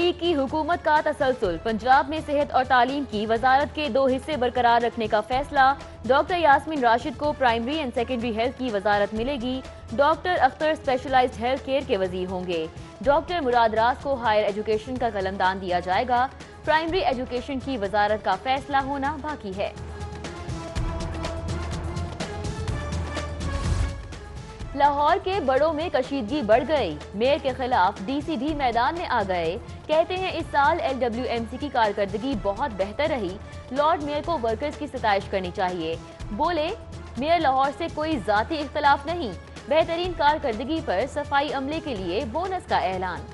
League की हुकूमत का तसलसल, पंजाब में सेहत और तालीम की वजारत के 2 हिस्से बरकरार रखने का फैसला। डॉक्टर यास्मीन राशिद को प्राइमरी एंड सेकेंडरी हेल्थ की वजारत मिलेगी। Doctor Akhtar specialised health care के वजीर होंगे। डॉक्टर मुराद राज को हायर एजुकेशन का कलमदान दिया जाएगा। प्राइमरी एजुकेशन की वजारत का फैसला होना बाकी है। लाहौर के बड़ों में कशीदगी बढ़ गई, मेयर के खिलाफ डीसी भी मैदान में आ गए। कहते हैं इस साल LWMC की कारकर्दगी बहुत बेहतर रही, लॉर्ड मेयर को वर्कर्स की सताइश करनी चाहिए। बोले मेयर लाहौर से कोई जाती इख्तलाफ नहीं, बेहतरीन कारकर्दगी पर सफाई अमले के लिए बोनस का ऐलान।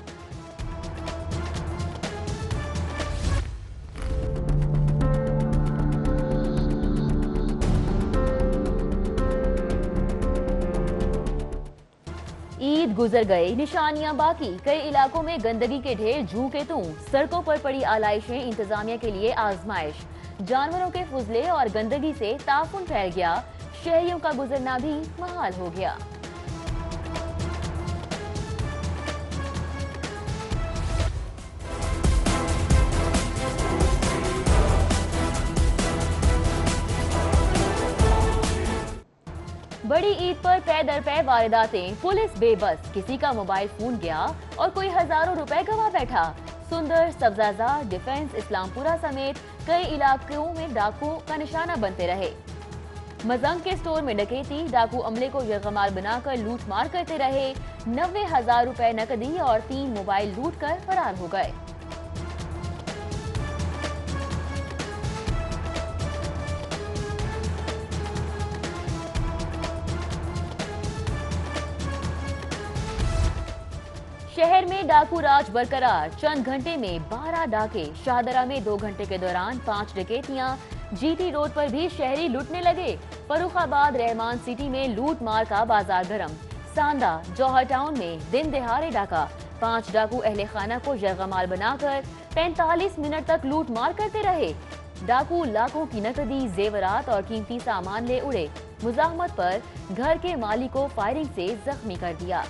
ईद गुजर गई, निशानियां बाकी, कई इलाकों में गंदगी के ढेर जू के तू, सड़कों पर पड़ी आलाइशें इंतजामिया के लिए आजमाइश। जानवरों के फुजले और गंदगी से ताफुन फैल गया, शहरियों का गुजरना भी महाल हो गया। बड़ी ईद पर पै दर पै वारदातें, पुलिस बेबस, किसी का मोबाइल फोन गया और कोई हजारों रुपए गवा बैठा। सुंदर, सब्जाजा, डिफेंस, इस्लामपुरा समेत कई इलाकों में डाकू का निशाना बनते रहे। मजंग के स्टोर में डकैती, डाकू अमले को यरगमाल बनाकर लूट मार करते रहे। 90,000 रुपए नकदी और 3 मोबाइल लूट कर फरार हो गए। शहर में डाकू राज बरकरार, चंद घंटे में 12 डाके। शाहदरा में 2 घंटे के दौरान 5 डकैतियां। GT रोड पर भी शहरी लूटने लगे। फरुखाबाद रहमान सिटी में लूट मार का बाजार गरम। सांदा, जौहर टाउन में दिन दहाड़े डाका, 5 डाकू अहले खाना को यरगमाल बनाकर 45 मिनट तक लूट मार करते रहे। डाकू लाखों की नकदी, जेवरात और कीमती सामान ले उड़े। मुजाहमत पर घर के मालिक को फायरिंग से जख्मी कर दिया।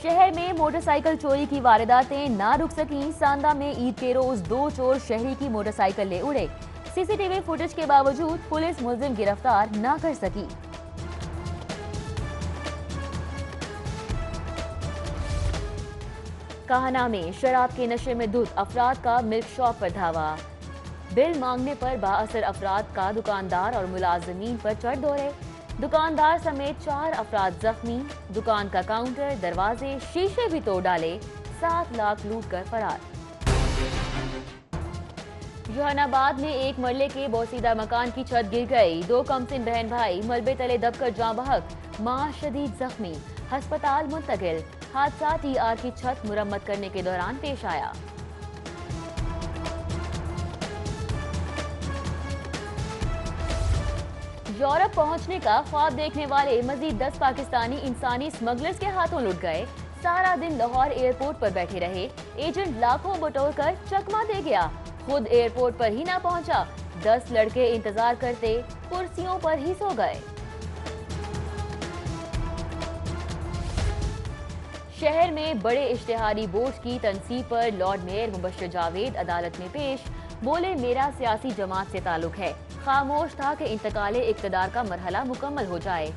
शहर में मोटरसाइकिल चोरी की वारदातें ना रुक सकी। सांदा में ईद के रोज 2 चोर शहरी की मोटरसाइकिल ले उड़े। CCTV फुटेज के बावजूद पुलिस मुलजिम गिरफ्तार ना कर सकी। काहना में शराब के नशे में धुत अफराद का मिल्क शॉप पर धावा। बिल मांगने पर बाअसर अफराद का दुकानदार और मुलाजमीन पर चढ़ दौड़े। दुकानदार समेत 4 अफराद जख्मी। दुकान का काउंटर, दरवाजे, शीशे भी तोड़ डाले। 7 लाख लूट कर फरार। जहानाबाद में एक मरले के बोसीदा मकान की छत गिर गई। 2 कमसिन बहन भाई मलबे तले दबकर जाँ बहक, मां शदीद जख्मी, अस्पताल मुंतकिल। हादसा TR की छत मुरम्मत करने के दौरान पेश आया। यूरोप पहुंचने का ख्वाब देखने वाले मजीद 10 पाकिस्तानी इंसानी स्मगलर्स के हाथों लुट गए। सारा दिन लाहौर एयरपोर्ट पर बैठे रहे। एजेंट लाखों बटोर कर चकमा दे गया, खुद एयरपोर्ट पर ही ना पहुंचा। 10 लड़के इंतजार करते कुर्सियों पर ही सो गए। शहर में बड़े इश्तिहारी बोर्ड की तनसीब पर लॉर्ड मेयर मुबश्शिर जावेद अदालत में पेश। बोले मेरा सियासी जमात से ताल्लुक है, खामोश था कि इंतकाले इक्तदार का मरहला मुकम्मल हो जाए।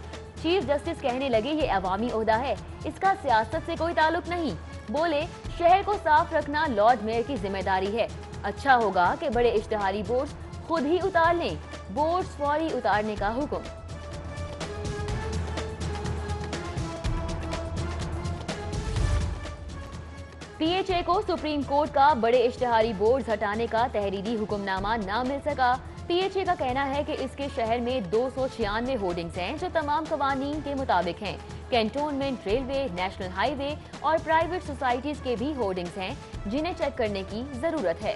चीफ जस्टिस कहने लगे ये अवामी ओहदा है, इसका सियासत से कोई ताल्लुक नहीं। बोले शहर को साफ रखना लॉर्ड मेयर की जिम्मेदारी है। अच्छा होगा कि बड़े इश्तिहारी बोर्ड खुद ही उतार लें। बोर्ड फौरी उतारने का हुक्म। PHA को सुप्रीम कोर्ट का बड़े इश्तिहारी बोर्ड हटाने का तहरीरी हुक्मनामा ना मिल सका। PHA का कहना है कि इसके शहर में 296 होर्डिंग्स हैं जो तमाम कवानीन के मुताबिक हैं। कैंटोनमेंट, रेलवे, नेशनल हाईवे और प्राइवेट सोसाइटीज के भी होर्डिंग्स हैं जिन्हें चेक करने की जरूरत है।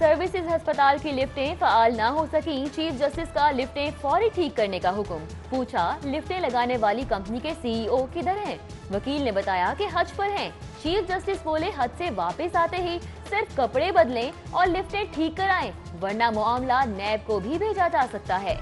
सर्विसेज अस्पताल की लिफ्टें फाल ना हो सकी, चीफ जस्टिस का लिफ्टें फौरी ठीक करने का हुक्म। पूछा, लिफ्टें लगाने वाली कंपनी के सीईओ किधर हैं? वकील ने बताया कि हज पर हैं। चीफ जस्टिस बोले, हज से वापस आते ही सिर्फ कपड़े बदलें और लिफ्टें ठीक कराएं, वरना मामला नैब को भी भेजा जा सकता है।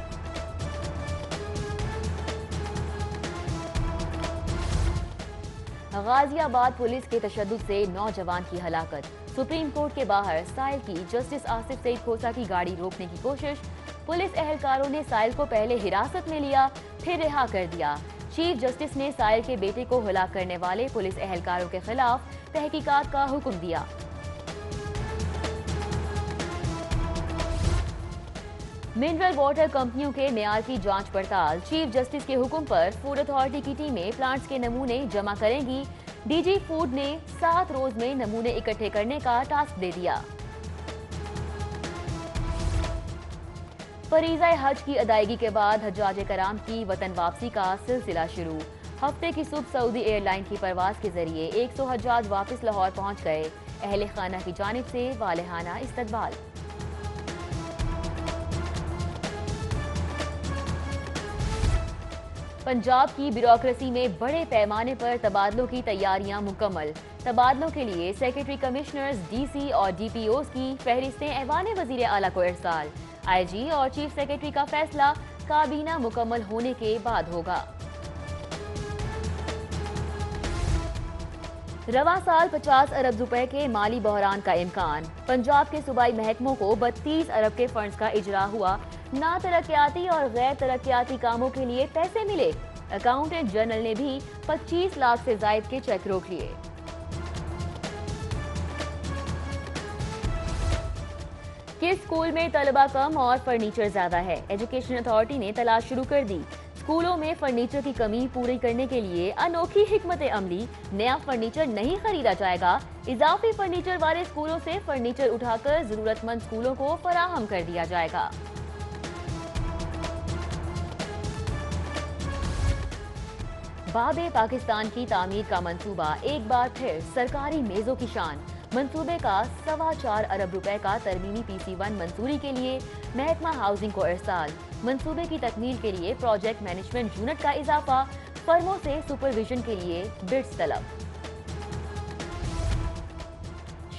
गाजियाबाद पुलिस के तशद्दुद से नौजवान की हलाकत। सुप्रीम कोर्ट के बाहर साइल की जस्टिस आसिफ सईद खोसा की गाड़ी रोकने की कोशिश। पुलिस एहलकारों ने साइल को पहले हिरासत में लिया, फिर रिहा कर दिया। चीफ जस्टिस ने साइल के बेटे को हलाक करने वाले पुलिस एहलकारों के खिलाफ तहकीकात का हुक्म दिया। मिनरल वाटर कंपनियों के मेयार की जांच पड़ताल। चीफ जस्टिस के हुक्म पर फूड अथॉरिटी की टीमें प्लांट्स के नमूने जमा करेंगी। डीजी फूड ने 7 रोज में नमूने इकट्ठे करने का टास्क दे दिया। फरीज़ा हज की अदायगी के बाद हज्जाज कराम की वतन वापसी का सिलसिला शुरू। हफ्ते की सुबह सऊदी एयरलाइन की परवाज के जरिए 100 हज्जाज वापस लाहौर पहुंच गए। अहले खाना की जानिब से वालेहाना इस्तकबाल। पंजाब की ब्यूरोक्रेसी में बड़े पैमाने पर तबादलों की तैयारियां मुकम्मल। तबादलों के लिए सेक्रेटरी कमिश्नर्स, डीसी और डीपीओ की फहरिस्तें ऐवान वजीर आला को इरसाल। आईजी और चीफ सेक्रेटरी का फैसला काबीना मुकम्मल होने के बाद होगा। रवा साल 50 अरब रुपए के माली बहरान का इम्कान। पंजाब के सूबाई महकमों को 32 अरब के फंड्स का इजरा हुआ। ना तरक्याती और गैर तरक्याती कामों के लिए पैसे मिले। अकाउंटेंट जनरल ने भी 25 लाख से जायद के चेक रोक लिए। किस स्कूल में तलबा कम और फर्नीचर ज्यादा है? एजुकेशन अथॉरिटी ने तलाश शुरू कर दी। स्कूलों में फर्नीचर की कमी पूरी करने के लिए अनोखी हिकमत अमली। नया फर्नीचर नहीं खरीदा जाएगा। इजाफी फर्नीचर वाले स्कूलों से फर्नीचर उठाकर जरूरतमंद स्कूलों को फराहम कर दिया जाएगा। बाबे पाकिस्तान की तामीर का मंसूबा एक बार फिर सरकारी मेजों की शान। मंसूबे का 4.25 अरब रुपए का तरमीमी PC1 मंजूरी के लिए महकमा हाउसिंग को इरसाल। मंसूबे की तकमील के लिए प्रोजेक्ट मैनेजमेंट यूनिट का इजाफा। फर्मों से सुपरविजन के लिए बिड्स तलब।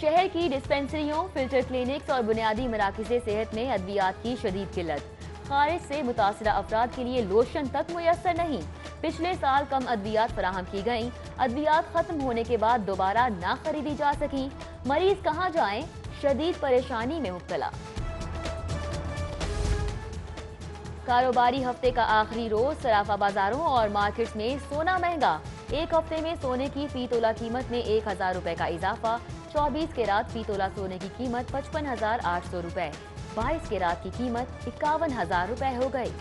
शहर की डिस्पेंसरियों, फिल्टर क्लिनिक्स और बुनियादी मराकज़ सेहत में अद्वियात की शदीद किल्लत। खारिज से मुतासरा अफराद के लिए लोशन तक मुयस्सर नहीं। पिछले साल कम अद्वियात फराहम की गईं। अद्वियात खत्म होने के बाद दोबारा ना खरीदी जा सकी। मरीज कहाँ जाएं? शदीद परेशानी में मुब्तला। कारोबारी हफ्ते का आखिरी रोज सराफा बाजारों और मार्केट्स में सोना महंगा। एक हफ्ते में सोने की फी तोला कीमत में 1000 रुपए का इजाफा। 24 कैरात फी तोला सोने की कीमत 55,800 रुपए। 22 कैरात की कीमत 51,000 रुपए हो गई।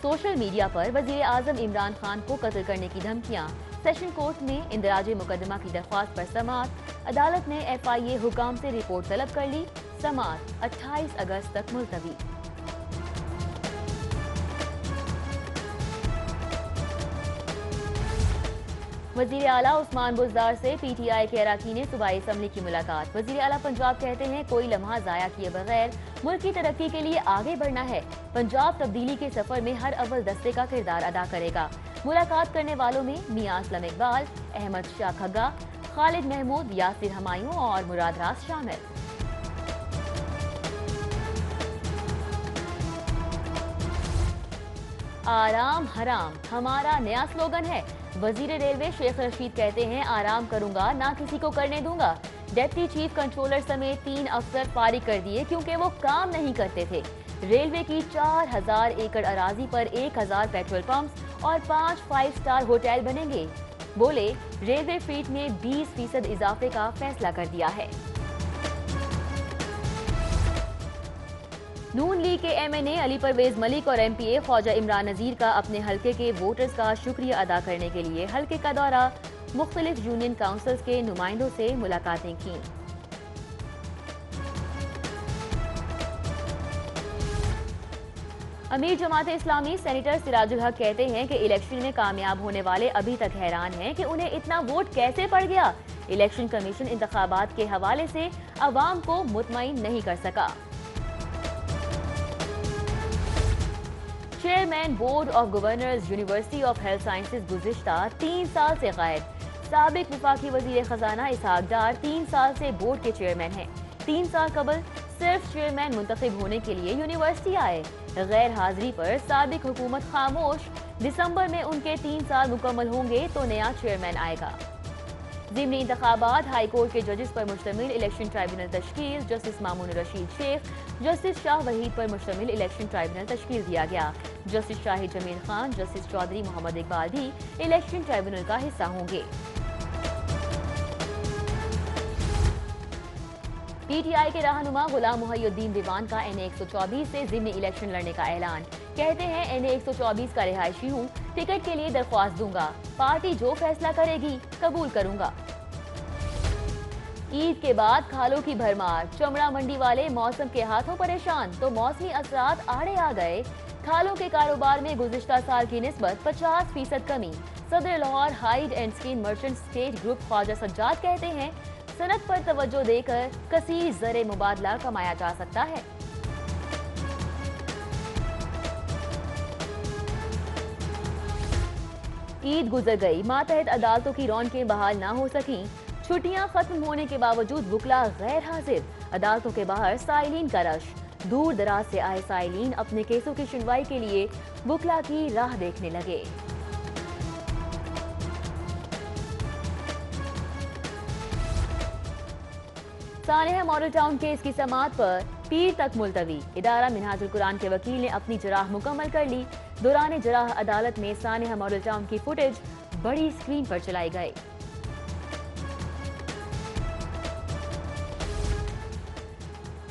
सोशल मीडिया पर वजीर आजम इमरान खान को कत्ल करने की धमकियां। सेशन कोर्ट में इंदराज मुकदमा की दरख्वास्त पर समाअत। अदालत ने FIA हुकाम से रिपोर्ट तलब कर ली। समाअत 28 अगस्त तक मुलतवी। वजीर आला उस्मान बुज़दार से PTI के अरकान सूबाई असम्बली की मुलाकात। वजीर आला पंजाब कहते हैं, कोई लम्हा ज़ाया किए बगैर मुल्क की तरक्की के लिए आगे बढ़ना है। पंजाब तब्दीली के सफर में हर अव्वल दस्ते का किरदार अदा करेगा। मुलाकात करने वालों में मियां असलम इकबाल, अहमद शाह खग्गा, खालिद महमूद, यासिर हमायूं और मुराद रास शामिल। आराम हराम हमारा नया स्लोगन है। वजीर रेलवे शेख रशीद कहते हैं, आराम करूंगा ना किसी को करने दूंगा। डिप्टी चीफ कंट्रोलर समेत 3 अफसर फारिग कर दिए क्योंकि वो काम नहीं करते थे। रेलवे की 4000 एकड़ अराजी पर 1000 पेट्रोल पंप्स और 5 5 स्टार होटल बनेंगे। बोले, रेलवे फ्लीट में 20% इजाफे का फैसला कर दिया है। नून लीग के MNA अली परवेज मलिक और MPA ख्वाजा इमरान नजीर का अपने हलके के वोटर्स का शुक्रिया अदा करने के लिए हलके का दौरा। मुख्तलिफ यूनियन काउंसिल्स के नुमाइंदों से मुलाकातें की। अमीर जमात इस्लामी सेनेटर सिराजुल हक कहते हैं कि इलेक्शन में कामयाब होने वाले अभी तक हैरान हैं कि उन्हें इतना वोट कैसे पड़ गया। इलेक्शन कमीशन इंतखाबात के हवाले से अवाम को मुतमईन नहीं कर सका। Chairman board of governors university of health sciences गुज़िश्ता 3 साल से गायब। साबिक वफाकी वजीर खजाना इसहाक डार 3 साल से बोर्ड के चेयरमैन हैं। 3 साल कबल सिर्फ चेयरमैन मुंतखब होने के लिए यूनिवर्सिटी आए। गैर हाजिरी पर साबिक हुकूमत खामोश। दिसंबर में उनके 3 साल मुकम्मल होंगे तो नया चेयरमैन आएगा। ज़िमनी इंतखाबात हाई कोर्ट के जजेस पर मुश्तमिल इलेक्शन ट्राइब्यूनल तश्कील। जस्टिस मामून रशीद शेख, जस्टिस शाह वहीद पर मुश्तमिल इलेक्शन ट्राइब्यूनल तश्कील दिया गया। जस्टिस शाहिद जमील खान, जस्टिस चौधरी मोहम्मद इकबाल भी इलेक्शन ट्राइब्यूनल का हिस्सा होंगे। पीटीआई के रहनुमा गुलाम मुहय्युद्दीन दीवान का NA 124 से ज़िमनी इलेक्शन लड़ने का ऐलान। कहते हैं NA 124 का रिहायशी हूँ, टिकट के लिए दरख्वास्त दूंगा, पार्टी जो फैसला करेगी कबूल करूंगा। ईद के बाद खालों की भरमार। चमड़ा मंडी वाले मौसम के हाथों परेशान तो मौसमी असरात आड़े आ गए। खालों के कारोबार में गुज़िश्ता साल की निस्बत 50% कमी। सदर Lahore hide and skin merchant state group Khawaja Sajjad कहते हैं सनत पर तवज्जो देकर कसीर ज़रे मुबादला कमाया जा सकता है। ईद गुजर गई, मातहत अदालतों की रौनकें बहाल ना हो सकी। छुट्टियां खत्म होने के बावजूद वुकला गैर हाजिर। अदालतों के बाहर साइलिन का रश। दूर दराज से आए साइलिन अपने केसों की सुनवाई के लिए वुकला की राह देखने लगे। सानेहा मॉडल टाउन केस की समाअत पर पीर तक मुलतवी। इदारा मिनहाजुल कुरान के वकील ने अपनी जराह मुकम्मल कर ली। दौरान जराह अदालत में सानेहा मॉडल टाउन की फुटेज बड़ी स्क्रीन पर चलाई गई।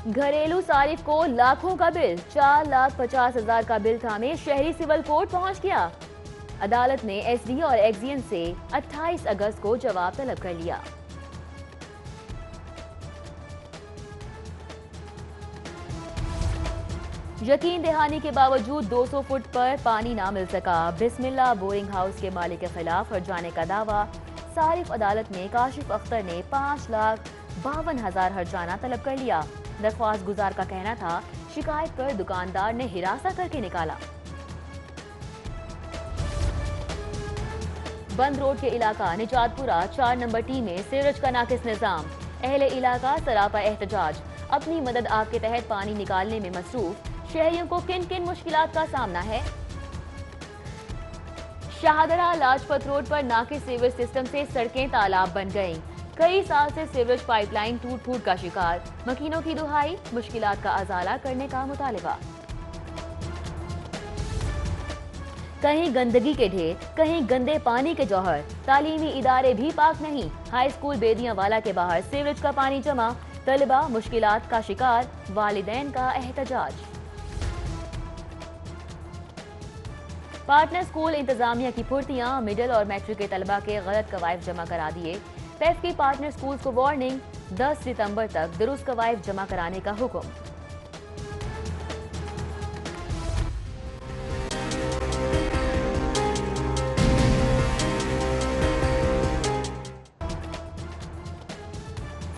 घरेलू सारिफ को लाखों का बिल, 4,50,000 का बिल थामे शहरी सिविल कोर्ट पहुंच गया। अदालत ने SD और एक्जियन से 28 अगस्त को जवाब तलब कर लिया। यकीन दहानी के बावजूद 200 फुट पर पानी ना मिल सका। बिस्मिल्लाह बोरिंग हाउस के मालिक के खिलाफ हट जाने का दावा। सारिफ अदालत में काशिफ अख्तर ने 5,52,000 हट जाना तलब कर लिया। दरख्वास्त गुजार का कहना था शिकायत पर दुकानदार ने हिरासा करके निकाला। बंद रोड के इलाका निजातपुरा 4 नंबर टी में सीवरेज का नाकिस निजाम। अहले इलाका सरापा एहतजाज। अपनी मदद आप के तहत पानी निकालने में मसरूफ। शहरियों को किन किन मुश्किलात का सामना है। शाहदरा लाजपत रोड पर नाकिस सीवरेज सिस्टम से सड़कें तालाब बन गईं। कई साल से सीवरेज पाइपलाइन टूट फूट का शिकार। मकीनों की दुहाई, मुश्किलात का अजाला करने का मुतालिबा। कहीं गंदगी के ढेर, कहीं गंदे पानी के जौहर। तालीमी इदारे भी पाक नहीं। हाई स्कूल बेदियावाला के बाहर सीवरेज का पानी जमा। तलबा मुश्किलात का शिकार। वालिदैन का एहतजाज। पार्टनर स्कूल इंतजामिया की फुर्तियां। मिडिल और मैट्रिक के तलबा के गलत कवायद जमा करा दिए। पैफ की पार्टनर स्कूल्स को वार्निंग, 10 सितंबर तक दुरुस्त कवायद जमा कराने का हुक्म।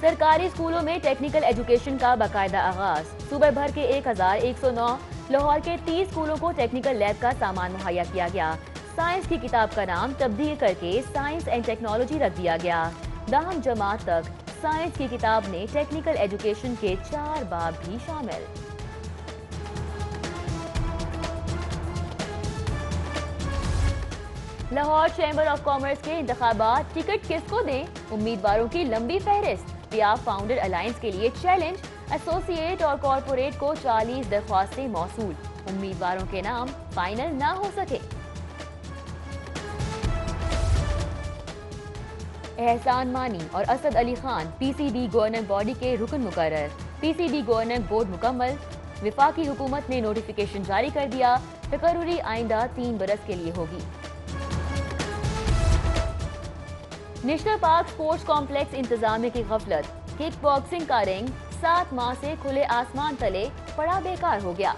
सरकारी स्कूलों में टेक्निकल एजुकेशन का बाकायदा आगाज। सूबे भर के 1109 लाहौर के 30 स्कूलों को टेक्निकल लैब का सामान मुहैया किया गया। साइंस की किताब का नाम तब्दील करके साइंस एंड टेक्नोलॉजी रख दिया गया। 10वीं जमात तक साइंस की किताब में टेक्निकल एजुकेशन के 4 बाब भी शामिल। लाहौर चैम्बर ऑफ कॉमर्स के इंतखाबात, टिकट किसको दें, उम्मीदवारों की लंबी फहरिस्त। पियाफ फाउंडर अलायंस के लिए चैलेंज। एसोसिएट और कॉरपोरेट को 40 दरख्वास्तें मौसूल। उम्मीदवारों के नाम फाइनल ना हो सके। एहसान मानी और Asad Ali Khan PCB governor body के रुकन मुकर्रर। PCB गवर्नर बोर्ड मुकम्मल। विफाकी हुकूमत ने नोटिफिकेशन जारी कर दिया। तकर्रुरी आइंदा 3 बरस के लिए होगी। नेशनल पार्क स्पोर्ट्स कॉम्प्लेक्स इंतजामिया की गफलत। किक बॉक्सिंग का रिंग 7 माह से खुले आसमान तले पड़ा बेकार हो गया।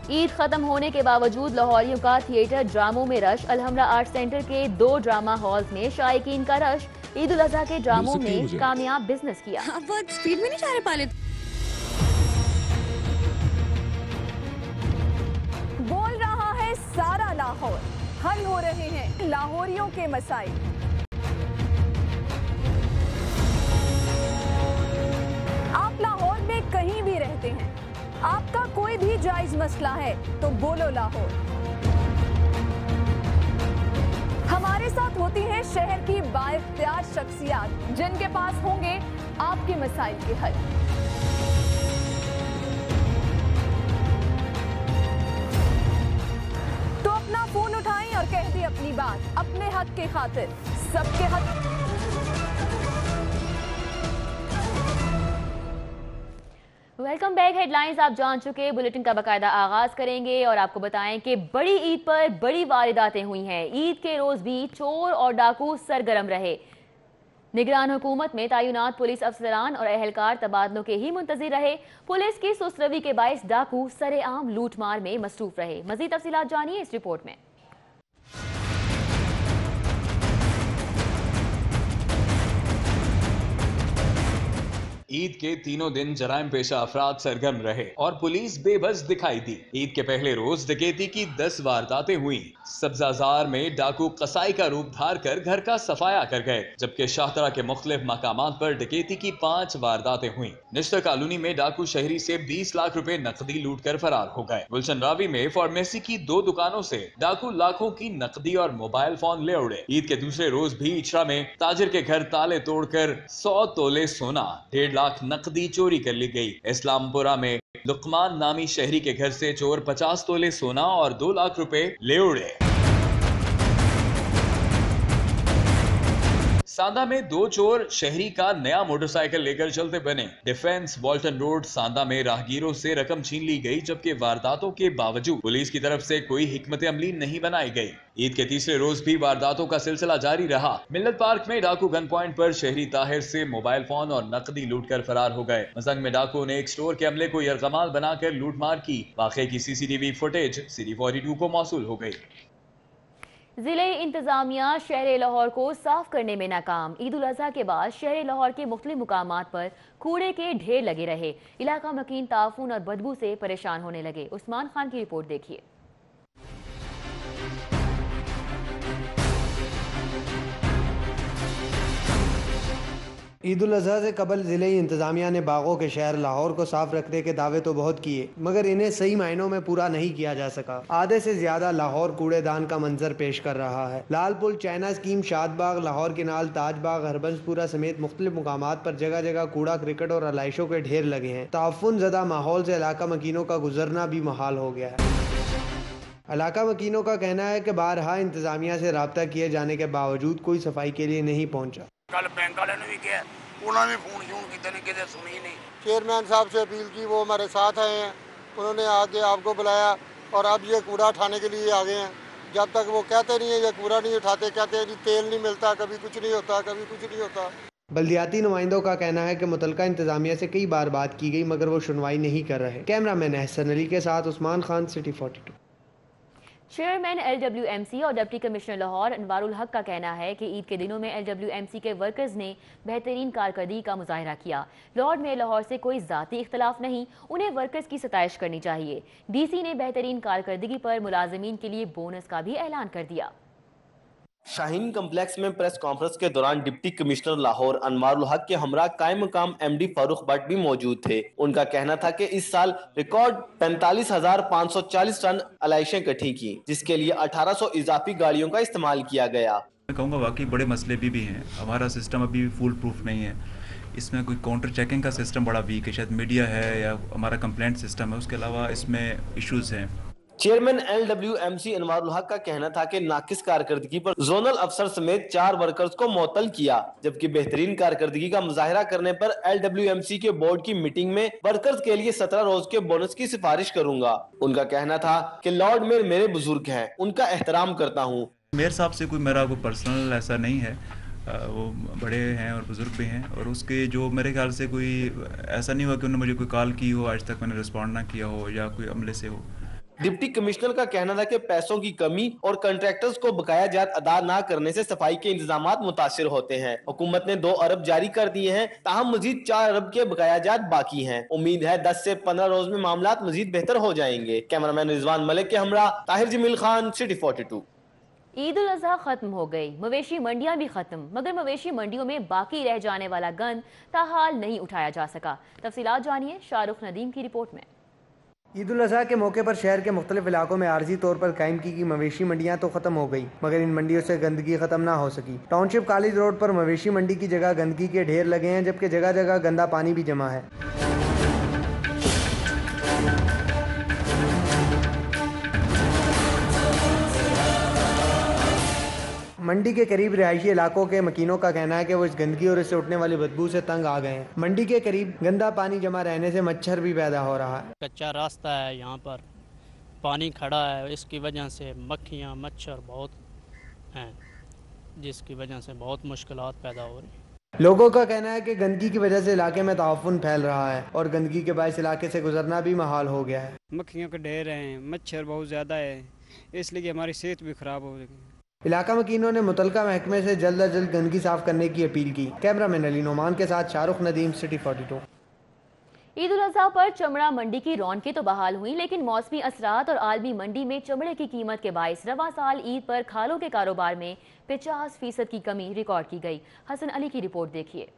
ईद खत्म होने के बावजूद लाहौरियों का थिएटर ड्रामों में रश। अलहमरा आर्ट सेंटर के 2 ड्रामा हॉल्स में शायकीन का रश। ईद उल अजहा के ड्रामों में कामयाब बिजनेस किया। आप बहुत स्पीड में नहीं जा रहे पाले। बोल रहा है सारा लाहौर, हल हो रहे हैं लाहौरियों के मसाइल। आप लाहौर में कहीं भी रहते हैं, आपका कोई भी जायज मसला है तो बोलो लाहौर। हमारे साथ होती हैं शहर की बाइख्तियार शख्सियात जिनके पास होंगे आपके मसाइल के हल। तो अपना फोन उठाएं और कह दें अपनी बात, अपने हक के खातिर सबके हक। Welcome back. हेडलाइंस आप जान चुके। बुलेटिन का बाकायदा आगाज करेंगे और आपको बताएं कि बड़ी ईद पर बड़ी वारदातें हुई हैं। ईद के रोज भी चोर और डाकू सरगर्म रहे। निगरान हुकूमत में तैनात पुलिस अफसरान और अहलकार तबादलों के ही मुंतजिर रहे। पुलिस की सुस्त रवि के बायस डाकू सरेआम लूटमार में मसरूफ रहे। मजीद तफसीलात जानिए इस रिपोर्ट में। ईद के तीनों दिन जराइम पेशा अफराद सरगर्म रहे और पुलिस बेबस दिखाई दी। ईद के पहले रोज डकैती की 10 वारदातें हुई। सब्जाजार में डाकू कसाई का रूप धार कर घर का सफाया कर गए, जबकि शाहतरा के मुख्तलिफ मकामात पर डकैती की 5 वारदातें हुई। निश्तर कॉलोनी में डाकू शहरी से 20 लाख रुपए नकदी लूट कर फरार हो गए। गुलशन रावी में फार्मेसी की 2 दुकानों से डाकू लाखों की नकदी और मोबाइल फोन ले उड़े। ईद के दूसरे रोज भी इचरा में ताजिर के घर ताले तोड़कर 100 तोले सोना, 1.5 लाख नकदी चोरी कर ली गई। इस्लामपुरा में लुकमान नामी शहरी के घर से चोर 50 तोले सोना और 2 लाख रुपए ले उड़े। सांदा में 2 चोर शहरी का नया मोटरसाइकिल लेकर चलते बने। डिफेंस वॉल्टन रोड सांदा में राहगीरों से रकम छीन ली गई, जबकि वारदातों के बावजूद पुलिस की तरफ से कोई हिकमत अमली नहीं बनाई गई। ईद के तीसरे रोज भी वारदातों का सिलसिला जारी रहा। मिल्लत पार्क में डाकू गन पॉइंट पर शहरी ताहिर से मोबाइल फोन और नकदी लूट कर फरार हो गए। मजंग में डाकू ने एक स्टोर के अमले को यरगमाल बनाकर लूटमार की। वाकये की सीसीटीवी फुटेज सिटी 42 को मौसूल हो गई। जिले इंतजामिया शहर लाहौर को साफ करने में नाकाम। ईद उल अजहा के बाद शहर लाहौर के मुख्तलिफ मुकामात पर कूड़े के ढेर लगे रहे। इलाका मकीन ताफून और बदबू से परेशान होने लगे। उस्मान खान की रिपोर्ट देखिए। ईद उल अजहा से कबल ज़िले इंतज़ामिया ने बागों के शहर लाहौर को साफ रखने के दावे तो बहुत किए, मगर इन्हें सही मायनों में पूरा नहीं किया जा सका। आधे से ज्यादा लाहौर कूड़ेदान का मंजर पेश कर रहा है। लाल पुल, China scheme, Shadbagh, Lahore canal, Tajbagh, Harbanspura समेत मुख्तलिफ मुकामात पर जगह जगह कूड़ा, क्रिकेट और अलाइशों के ढेर लगे हैं। ताफुन ज़दा माहौल से इलाका मकीनों का गुजरना भी मुहाल हो गया है। इलाका मकीनों का कहना है कि बारहा इंतजामिया से रब्ता किए जाने के बावजूद कोई सफाई के लिए नहीं पहुँचा। कल बैंक वाले ने भी किया, उन्होंने फोन शून कितने ने कितने सुनी नहीं। चेयरमैन साहब से अपील की, वो हमारे साथ आए हैं, उन्होंने आके आपको बुलाया और अब ये कूड़ा उठाने के लिए आ गए हैं। जब तक वो कहते नहीं है ये कूड़ा नहीं उठाते, कहते हैं जी तेल नहीं मिलता, कभी कुछ नहीं होता, कभी कुछ नहीं होता। बल्दियाती नुमाइंदों का कहना है कि मुतलका इंतजामिया से कई बार बात की गई, मगर वो सुनवाई नहीं कर रहे। कैमरामैन एहसन अली के साथ Usman Khan, city 42। Chairman LWMC और डिप्टी कमिश्नर लाहौर अनवारुल हक का कहना है कि ईद के दिनों में LWMC के वर्कर्स ने बेहतरीन कारकर्दगी का मुजाहरा किया। लॉर्ड में लाहौर से कोई ज़ाती इख्तलाफ नहीं, उन्हें वर्कर्स की सताइश करनी चाहिए। DC ने बेहतरीन कारकर्दगी पर मुलाजिमीन के लिए बोनस का भी ऐलान कर दिया। शाहीन कम्प्लेक्स में प्रेस कॉन्फ्रेंस के दौरान डिप्टी कमिश्नर लाहौर अनवारुल हक के हमरा कायम मकाम MD फारूक भट्ट भी मौजूद थे। उनका कहना था कि इस साल रिकॉर्ड 45,540 टन अलाइशें इकट्ठी की, जिसके लिए 1800 इजाफी गाड़ियों का इस्तेमाल किया गया। मैं कहूँगा वाकई बड़े मसले भी हैं। हमारा सिस्टम अभी भी फुल प्रूफ नहीं है। इसमें कोई काउंटर चेकिंग का सिस्टम बड़ा वीक है, शायद मीडिया है या हमारा कंप्लेंट सिस्टम है, उसके अलावा इसमें इश्यूज हैं। चेयरमैन LWMC अनवारुल हक का कहना था कि नाकिस कारकर्दगी पर जोनल अफसर समेत 4 वर्कर्स को मुअत्तल किया, जबकि बेहतरीन कारकर्दगी का मुजाहिरा करने पर LWMC के बोर्ड की मीटिंग में वर्कर्स के लिए 17 रोज के बोनस की सिफारिश करूंगा। उनका कहना था कि लॉर्ड मेयर मेरे बुजुर्ग हैं, उनका एहतराम करता हूँ। मेयर साहब से कोई मेरा कोई पर्सनल ऐसा नहीं है, वो बड़े हैं और बुजुर्ग भी हैं, और उसके जो मेरे ख्याल से कोई ऐसा नहीं हुआ कि उन्होंने मुझे कोई कॉल की हो, आज तक मैंने रिस्पॉन्ड ना किया हो या कोई अमले से हो। डिप्टी कमिश्नर का कहना था कि पैसों की कमी और कॉन्ट्रैक्टर्स को बकाया जात अदा न करने से सफाई के इंतजाम मुतासिर होते हैं। हुकूमत ने 2 अरब जारी कर दिए हैं, ताहम मजीद 4 अरब के बकाया जात बाकी हैं। उम्मीद है 10 से 15 रोज में मामलात मजीद बेहतर हो जाएंगे। कैमरामैन रिजवान मलिक के हमरा ताहिर जमील खान, सिटी 42। ईद उल अजहा खत्म हो गई, मवेशी मंडियां भी खत्म, मगर मवेशी मंडियों में बाकी रह जाने वाला गंद ताहाल नहीं उठाया जा सका। तफसीलात जानिए शाहरुख नदीम की रिपोर्ट में। ईद उल अजहा के मौके पर शहर के मुख्तलिफ इलाकों में आर्जी तौर पर कायम की मवेशी मंडियां तो खत्म हो गई, मगर इन मंडियों से गंदगी खत्म ना हो सकी। टाउनशिप कॉलेज रोड पर मवेशी मंडी की जगह गंदगी के ढेर लगे हैं, जबकि जगह जगह गंदा पानी भी जमा है। मंडी के करीब रिहायशी इलाकों के मकीनों का कहना है कि वो इस गंदगी और इससे उठने वाली बदबू से तंग आ गए हैं। मंडी के करीब गंदा पानी जमा रहने से मच्छर भी पैदा हो रहा है। कच्चा रास्ता है, यहाँ पर पानी खड़ा है, इसकी वजह से मक्खियाँ मच्छर बहुत हैं, जिसकी वजह से बहुत मुश्किलात पैदा हो रही हैं। लोगों का कहना है कि गंदगी की वजह से इलाके में ताउफुन फैल रहा है और गंदगी के बायस इलाके से गुजरना भी महाल हो गया है। मक्खियों के ढेर हैं, मच्छर बहुत ज़्यादा है, इसलिए हमारी सेहत भी खराब हो गई। इलाका मकीनों ने मुतलका महकमे से जल्द अज जल्द गंदगी साफ करने की अपील की। कैमरामैन अली नोमान के साथ शाहरुख नदीम, सिटी 42। ईद उल अजहा पर चमड़ा मंडी की रौनकें तो बहाल हुई, लेकिन मौसमी असरात और आलमी मंडी में चमड़े की कीमत के बायस रवा साल ईद पर खालों के कारोबार में 50% की कमी रिकॉर्ड की गई। हसन अली की रिपोर्ट देखिए।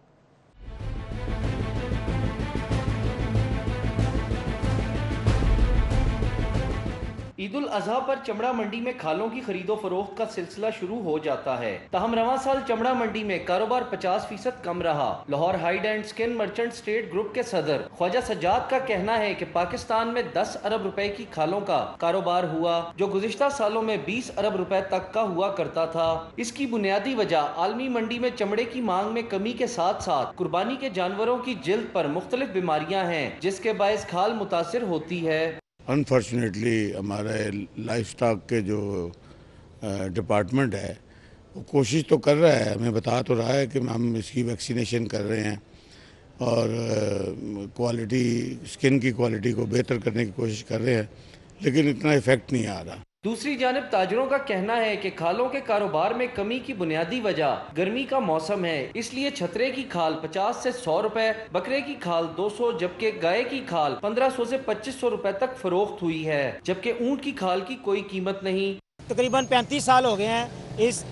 ईद उल अजहा पर चमड़ा मंडी में खालों की खरीदो फरोख्त का सिलसिला शुरू हो जाता है। ताहम रवां साल चमड़ा मंडी में कारोबार 50% कम रहा। Lahore hide and skin merchant trade group के सदर ख्वाजा सज्जाद का कहना है कि पाकिस्तान में 10 अरब रुपए की खालों का कारोबार हुआ, जो गुज़िश्ता सालों में 20 अरब रुपए तक का हुआ करता था। इसकी बुनियादी वजह आलमी मंडी में चमड़े की मांग में कमी के साथ साथ कुर्बानी के जानवरों की जिल्द पर मुख्तलिफ बीमारियां हैं, जिसके बायस खाल मुतासिर होती है। अनफॉर्चुनेटली हमारे लाइफ स्टॉक के जो डिपार्टमेंट है वो कोशिश तो कर रहा है, हमें बता तो रहा है कि हम इसकी वैक्सीनेशन कर रहे हैं और क्वालिटी स्किन की क्वालिटी को बेहतर करने की कोशिश कर रहे हैं, लेकिन इतना इफेक्ट नहीं आ रहा। दूसरी जानिब ताजरों का कहना है कि खालों के कारोबार में कमी की बुनियादी वजह गर्मी का मौसम है, इसलिए छतरे की खाल 50 से 100 रुपए, बकरे की खाल 200, जबकि गाय की खाल 1500 से 2500 रुपए तक फरोख्त हुई है, जबकि ऊंट की खाल की कोई कीमत नहीं। तकरीबन 35 साल हो गए हैं इस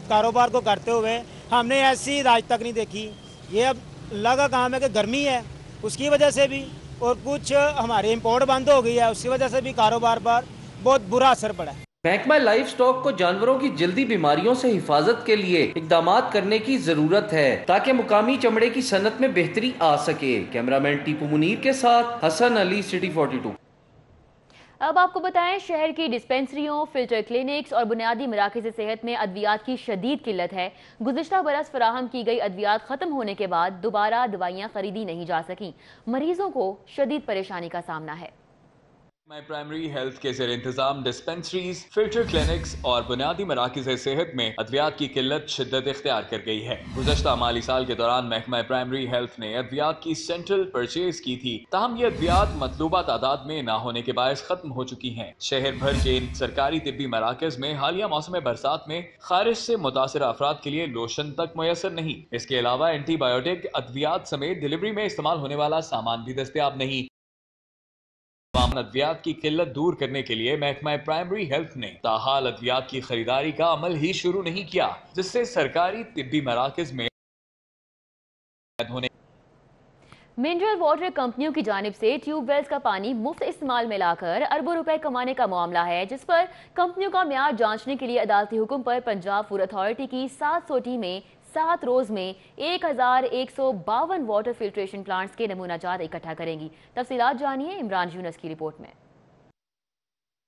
कारोबार को करते हुए, हमने ऐसी आज तक नहीं देखी। ये अब लगा काम है कि गर्मी है, उसकी वजह से भी, और कुछ हमारे इम्पोर्ट बंद हो गई है, उसकी वजह से भी कारोबार पर बहुत बुरा असर पड़ा है। महकमा लाइफ स्टॉक को जानवरों की जल्दी बीमारियों से हिफाजत के लिए इकदामात करने की जरूरत है, ताकि मुकामी चमड़े की सनत में बेहतरी आ सके। कैमरामैन टीपू मुनीर के साथ हसन अली, सिटी 42। अब आपको बताएं, शहर की डिस्पेंसरियों, फिल्टर क्लिनिक्स और बुनियादी मराकज़ सेहत में अद्वियात की शदीद किल्लत है। गुज़िश्ता बरस फराहम की गई अद्वियात ख़त्म होने के बाद दोबारा दवाइयाँ खरीदी नहीं जा सकी। मरीजों को शदीद परेशानी का सामना है। माई प्राइमरी हेल्थ के ज़ेर इंतजाम डिस्पेंसरीज, फिल्टर क्लिनिक्स और बुनियादी मराकज़ सेहत में अद्वियात की किल्लत शिद्दत इख्तियार कर गई है। गुज़श्ता माली साल के दौरान महकमा प्राइमरी हेल्थ ने अद्वियात की सेंट्रल परचेज की थी, ताहम ये अद्वियात मतलूबा तादाद में न होने के बायस खत्म हो चुकी हैं। शहर भर के इन सरकारी तिब्बी मराकज़ में हालिया मौसम बरसात में खारिश से मुतासर अफराद के लिए लोशन तक मुयसर नहीं। इसके अलावा एंटीबायोटिक, अद्वियात समेत डिलीवरी में इस्तेमाल होने वाला सामान भी दस्तयाब नहीं। अद्वियात की किल्लत दूर करने के लिए महकमा प्राइमरी हेल्थ ने ताहाल अद्वियात की खरीदारी का अमल ही शुरू नहीं किया, जिससे सरकारी तिब्बी मराकज़ में होने मिनरल वाटर कंपनियों की जानिब से ट्यूबवेल्स का पानी मुफ्त इस्तेमाल में लाकर अरबों रुपए कमाने का मामला है, जिस पर कंपनियों का म्यार जांचने के लिए अदालती हुक्म पर पंजाब फूड अथॉरिटी की 700 टीमें 7 रोज में 1152 वाटर फिल्ट्रेशन प्लांट्स के नमूना जात इकट्ठा करेंगी। तफसीलात जानिए इमरान यूनस की रिपोर्ट में।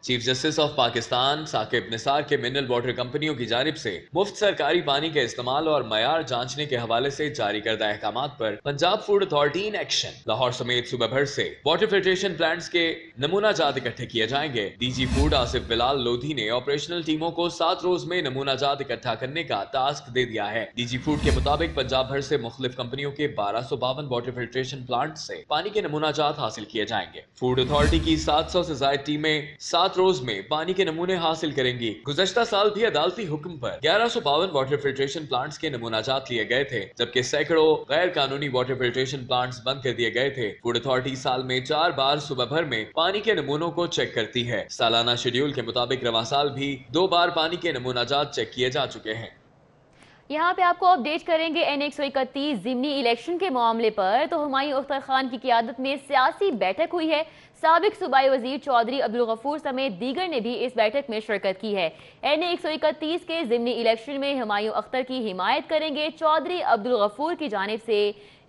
Chief justice of Pakistan Saqib Nisar के मिनरल वाटर कंपनियों की जानिब से मुफ्त सरकारी पानी के इस्तेमाल और मयार जांचने के हवाले से जारी करदा अहकामात पर Punjab food authority in action. Lahore समेत सूबा भर से वाटर फिल्ट्रेशन प्लांट्स के नमूना जात इकट्ठे किए जाएंगे। डीजी फूड आसिफ बिलाल लोधी ने ऑपरेशनल टीमों को 7 रोज में नमूना जात इकट्ठा करने का टास्क दे दिया है। डीजी फूड के मुताबिक पंजाब भर से मुख्तलिफ कंपनियों के 1252 वाटर फिल्ट्रेशन प्लांट से पानी के नमूना जात हासिल किए जाएंगे। फूड अथॉरिटी की 700 से ज्यादा टीमें 7 रोज में पानी के नमूने हासिल करेंगी। गुज़श्ता साल भी अदालती हुक्म पर 1152 वाटर फिल्ट्रेशन प्लांट्स के नमूना जात लिए गए थे, जबकि सैकड़ों गैर कानूनी वाटर फिल्ट्रेशन प्लांट्स बंद कर दिए गए थे। फूड अथॉरिटी साल में 4 बार सुबह भर में पानी के नमूनों को चेक करती है। सालाना शेड्यूल के मुताबिक रवां साल भी 2 बार पानी के नमूना जात चेक किए जा चुके हैं। यहाँ पे आपको अपडेट करेंगे N131 ज़िमनी इलेक्शन के मामले पर। तो हुमायूं अख्तर खान की क़ियादत में सियासी बैठक हुई है। साबिक सूबाई वजीर चौधरी अब्दुल गफूर समेत दीगर ने भी इस बैठक में शिरकत की है। N131 के ज़िमनी इलेक्शन में हुमायूं अख्तर की हिमायत करेंगे चौधरी अब्दुल गफूर की जानिब से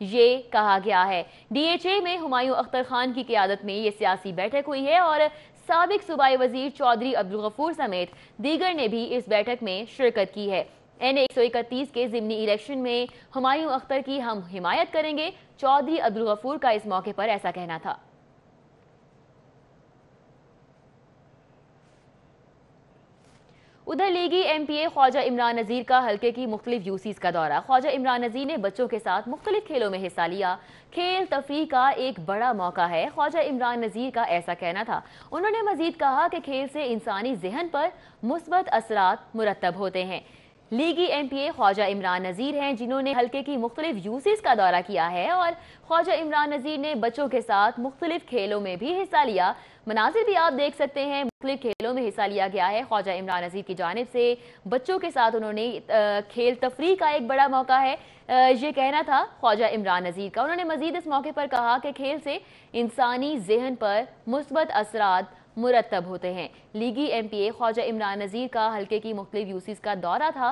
ये कहा गया है। DHA में हुमायूं अख्तर खान की क़ियादत में ये सियासी बैठक हुई है और साबिक सूबाई वजीर चौधरी अब्दुल गफूर समेत दीगर ने भी इस बैठक में शिरकत की है। N131 के ज़िमनी इलेक्शन में हुमायूं अख्तर की हम हिमायत करेंगे, चौधरी अब्दुल गफूर का इस मौके पर ऐसा कहना था। उधर लीगी MPA ख्वाजा इमरान नज़ीर का हल्के की मुख्तलिफ यूसीज का दौरा। ख्वाजा इमरान नज़ीर ने बच्चों के साथ मुख्तलिफ खेलों में हिस्सा लिया। खेल तफरीह का एक बड़ा मौका है, ख्वाजा इमरान नज़ीर का ऐसा कहना था। उन्होंने मजीद कहा कि खेल से इंसानी जहन पर मुस्बत असरात मुरतब होते हैं। लीगी MPA ख्वाजा इमरान नज़ीर हैं जिन्होंने हल्के की मुख्तलिफ यूसीज का दौरा किया है और ख्वाजा इमरान नज़ीर ने बच्चों के साथ मुख्तलिफ खेलों में भी हिस्सा लिया। मनाजिर भी आप देख सकते हैं, मुख्तलिफ खेलों में हिस्सा लिया गया है। ख्वाजा इमरान नज़ीर की जानिब से बच्चों के साथ उन्होंने खेल तफरीह का एक बड़ा मौका है, ये कहना था ख्वाजा इमरान नज़ीर का। उन्होंने मजीद इस मौके पर कहा कि खेल से इंसानी जहन पर मुस्बत असरात मुरतब होते हैं। लीगी MPA ख्वाजा इमरान नज़ीर का हल्के की मुख्तलिफ यूसीज का दौरा था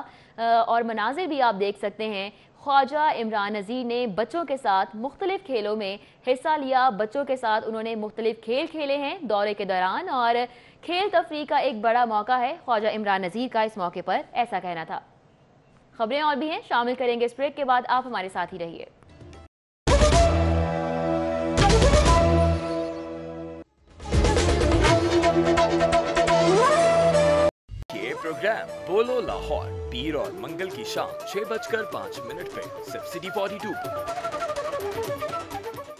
और मनाजिर भी आप देख सकते हैं। ख्वाजा इमरान नज़ीर ने बच्चों के साथ मुख्तलिफ खेलों में हिस्सा लिया। बच्चों के साथ उन्होंने मुख्तलिफ खेल खेले हैं दौरे के दौरान और खेल तफरीह का एक बड़ा मौका है। ख्वाजा इमरान नज़ीर का इस मौके पर ऐसा कहना था। खबरें और भी हैं, शामिल करेंगे इस ब्रेक के बाद, आप हमारे साथ ही रहिए। ये प्रोग्राम बोलो लाहौर पीर और मंगल की शाम 6:05 पे सिर्फ सिटी 42 पर।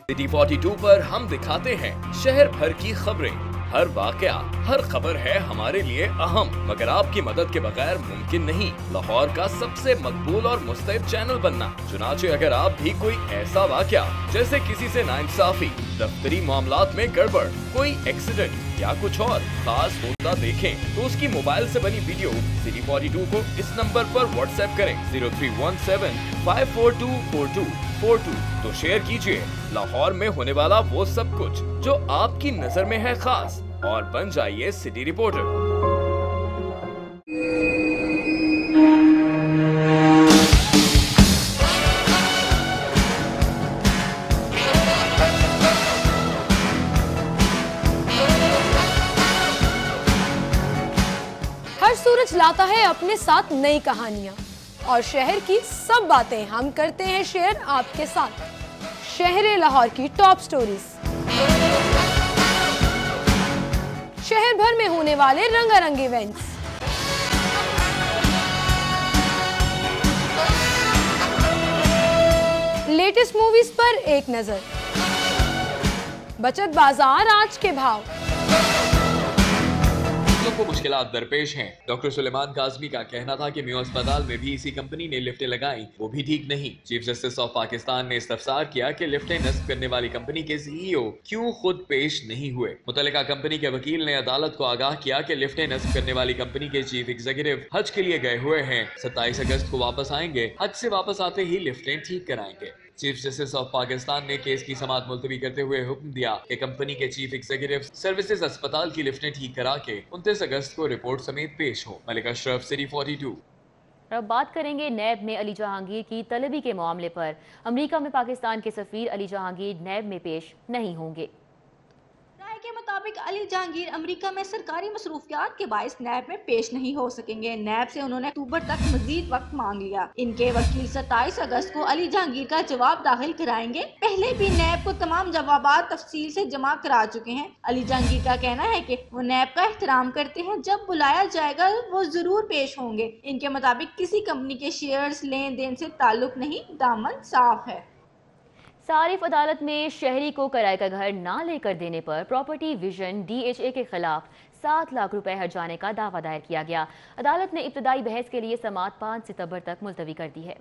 सिटी 42 पर हम दिखाते हैं शहर भर की खबरें। हर वाकया, हर खबर है हमारे लिए अहम, मगर आपकी मदद के बगैर मुमकिन नहीं लाहौर का सबसे मकबूल और मुस्तैद चैनल बनना। चुनाचे अगर आप भी कोई ऐसा वाकया जैसे किसी से नाइंसाफी, दफ्तरी मामलात में गड़बड़, कोई एक्सीडेंट या कुछ और खास होता देखें तो उसकी मोबाइल से बनी वीडियो सिटी 42 को इस नंबर पर व्हाट्सएप करें 0317 5424242। तो शेयर कीजिए लाहौर में होने वाला वो सब कुछ जो आपकी नजर में है खास और बन जाइए सिटी रिपोर्टर। हर सूरज लाता है अपने साथ नई कहानियां और शहर की सब बातें हम करते हैं शेयर आपके साथ। शहर लाहौर की टॉप स्टोरीज, शहर भर में होने वाले रंगारंग इवेंट्स, लेटेस्ट मूवीज पर एक नजर, बचत बाजार आज के भाव। को मुश्किलात दरपेश हैं। डॉक्टर सुलेमान काज़मी का कहना था कि म्यू अस्पताल में भी इसी कंपनी ने लिफ्टें लगाई, वो भी ठीक नहीं। चीफ जस्टिस ऑफ पाकिस्तान ने इस्तफसार किया कि लिफ्टें नस्ब करने वाली कंपनी के CEO क्यों खुद पेश नहीं हुए। मुतल्लिका कंपनी के वकील ने अदालत को आगाह किया कि लिफ्टें नस्ब करने वाली कंपनी के चीफ एग्जीक्यूटिव हज के लिए गए हुए हैं, 27 अगस्त को वापस आएंगे, हज से वापस आते ही लिफ्टें ठीक कराएंगे। चीफ जस्टिस ऑफ पाकिस्तान ने केस की समाअत मुलतवी करते हुए हुक्म दिया कि कंपनी के चीफ एग्जीक्यूटिव सर्विसेज अस्पताल की लिफ्टें ठीक करा के 29 अगस्त को रिपोर्ट समेत पेश हो। मलिक अशरफ, सिटी 42। अब बात करेंगे नैब में अली जहांगीर की तलबी के मामले पर। अमेरिका में पाकिस्तान के सफीर अली जहांगीर नैब में पेश नहीं होंगे। राय के मुताबिक अली जहांगीर अमेरिका में सरकारी मसरूफियात के बाइस नैब में पेश नहीं हो सकेंगे। नैब से उन्होंने अक्टूबर तक मजीद वक्त मांग लिया। इनके वकील 27 अगस्त को अली जहांगीर का जवाब दाखिल कराएंगे। पहले भी नैब को तमाम जवाब तफसील से जमा करा चुके हैं। अली जहांगीर का कहना है कि वो नैब का एहतराम करते हैं, जब बुलाया जाएगा वो जरूर पेश होंगे। इनके मुताबिक किसी कंपनी के शेयर्स लेन देन से ताल्लुक नहीं, दामन साफ है। सारिफ अदालत में शहरी को किराए का घर ना लेकर देने पर प्रॉपर्टी विजन DHA के खिलाफ 7 लाख रुपए हर्जाने का दावा दायर किया गया। अदालत ने इब्तदाई बहस के लिए समाअत 5 सितंबर तक मुलतवी कर दी है।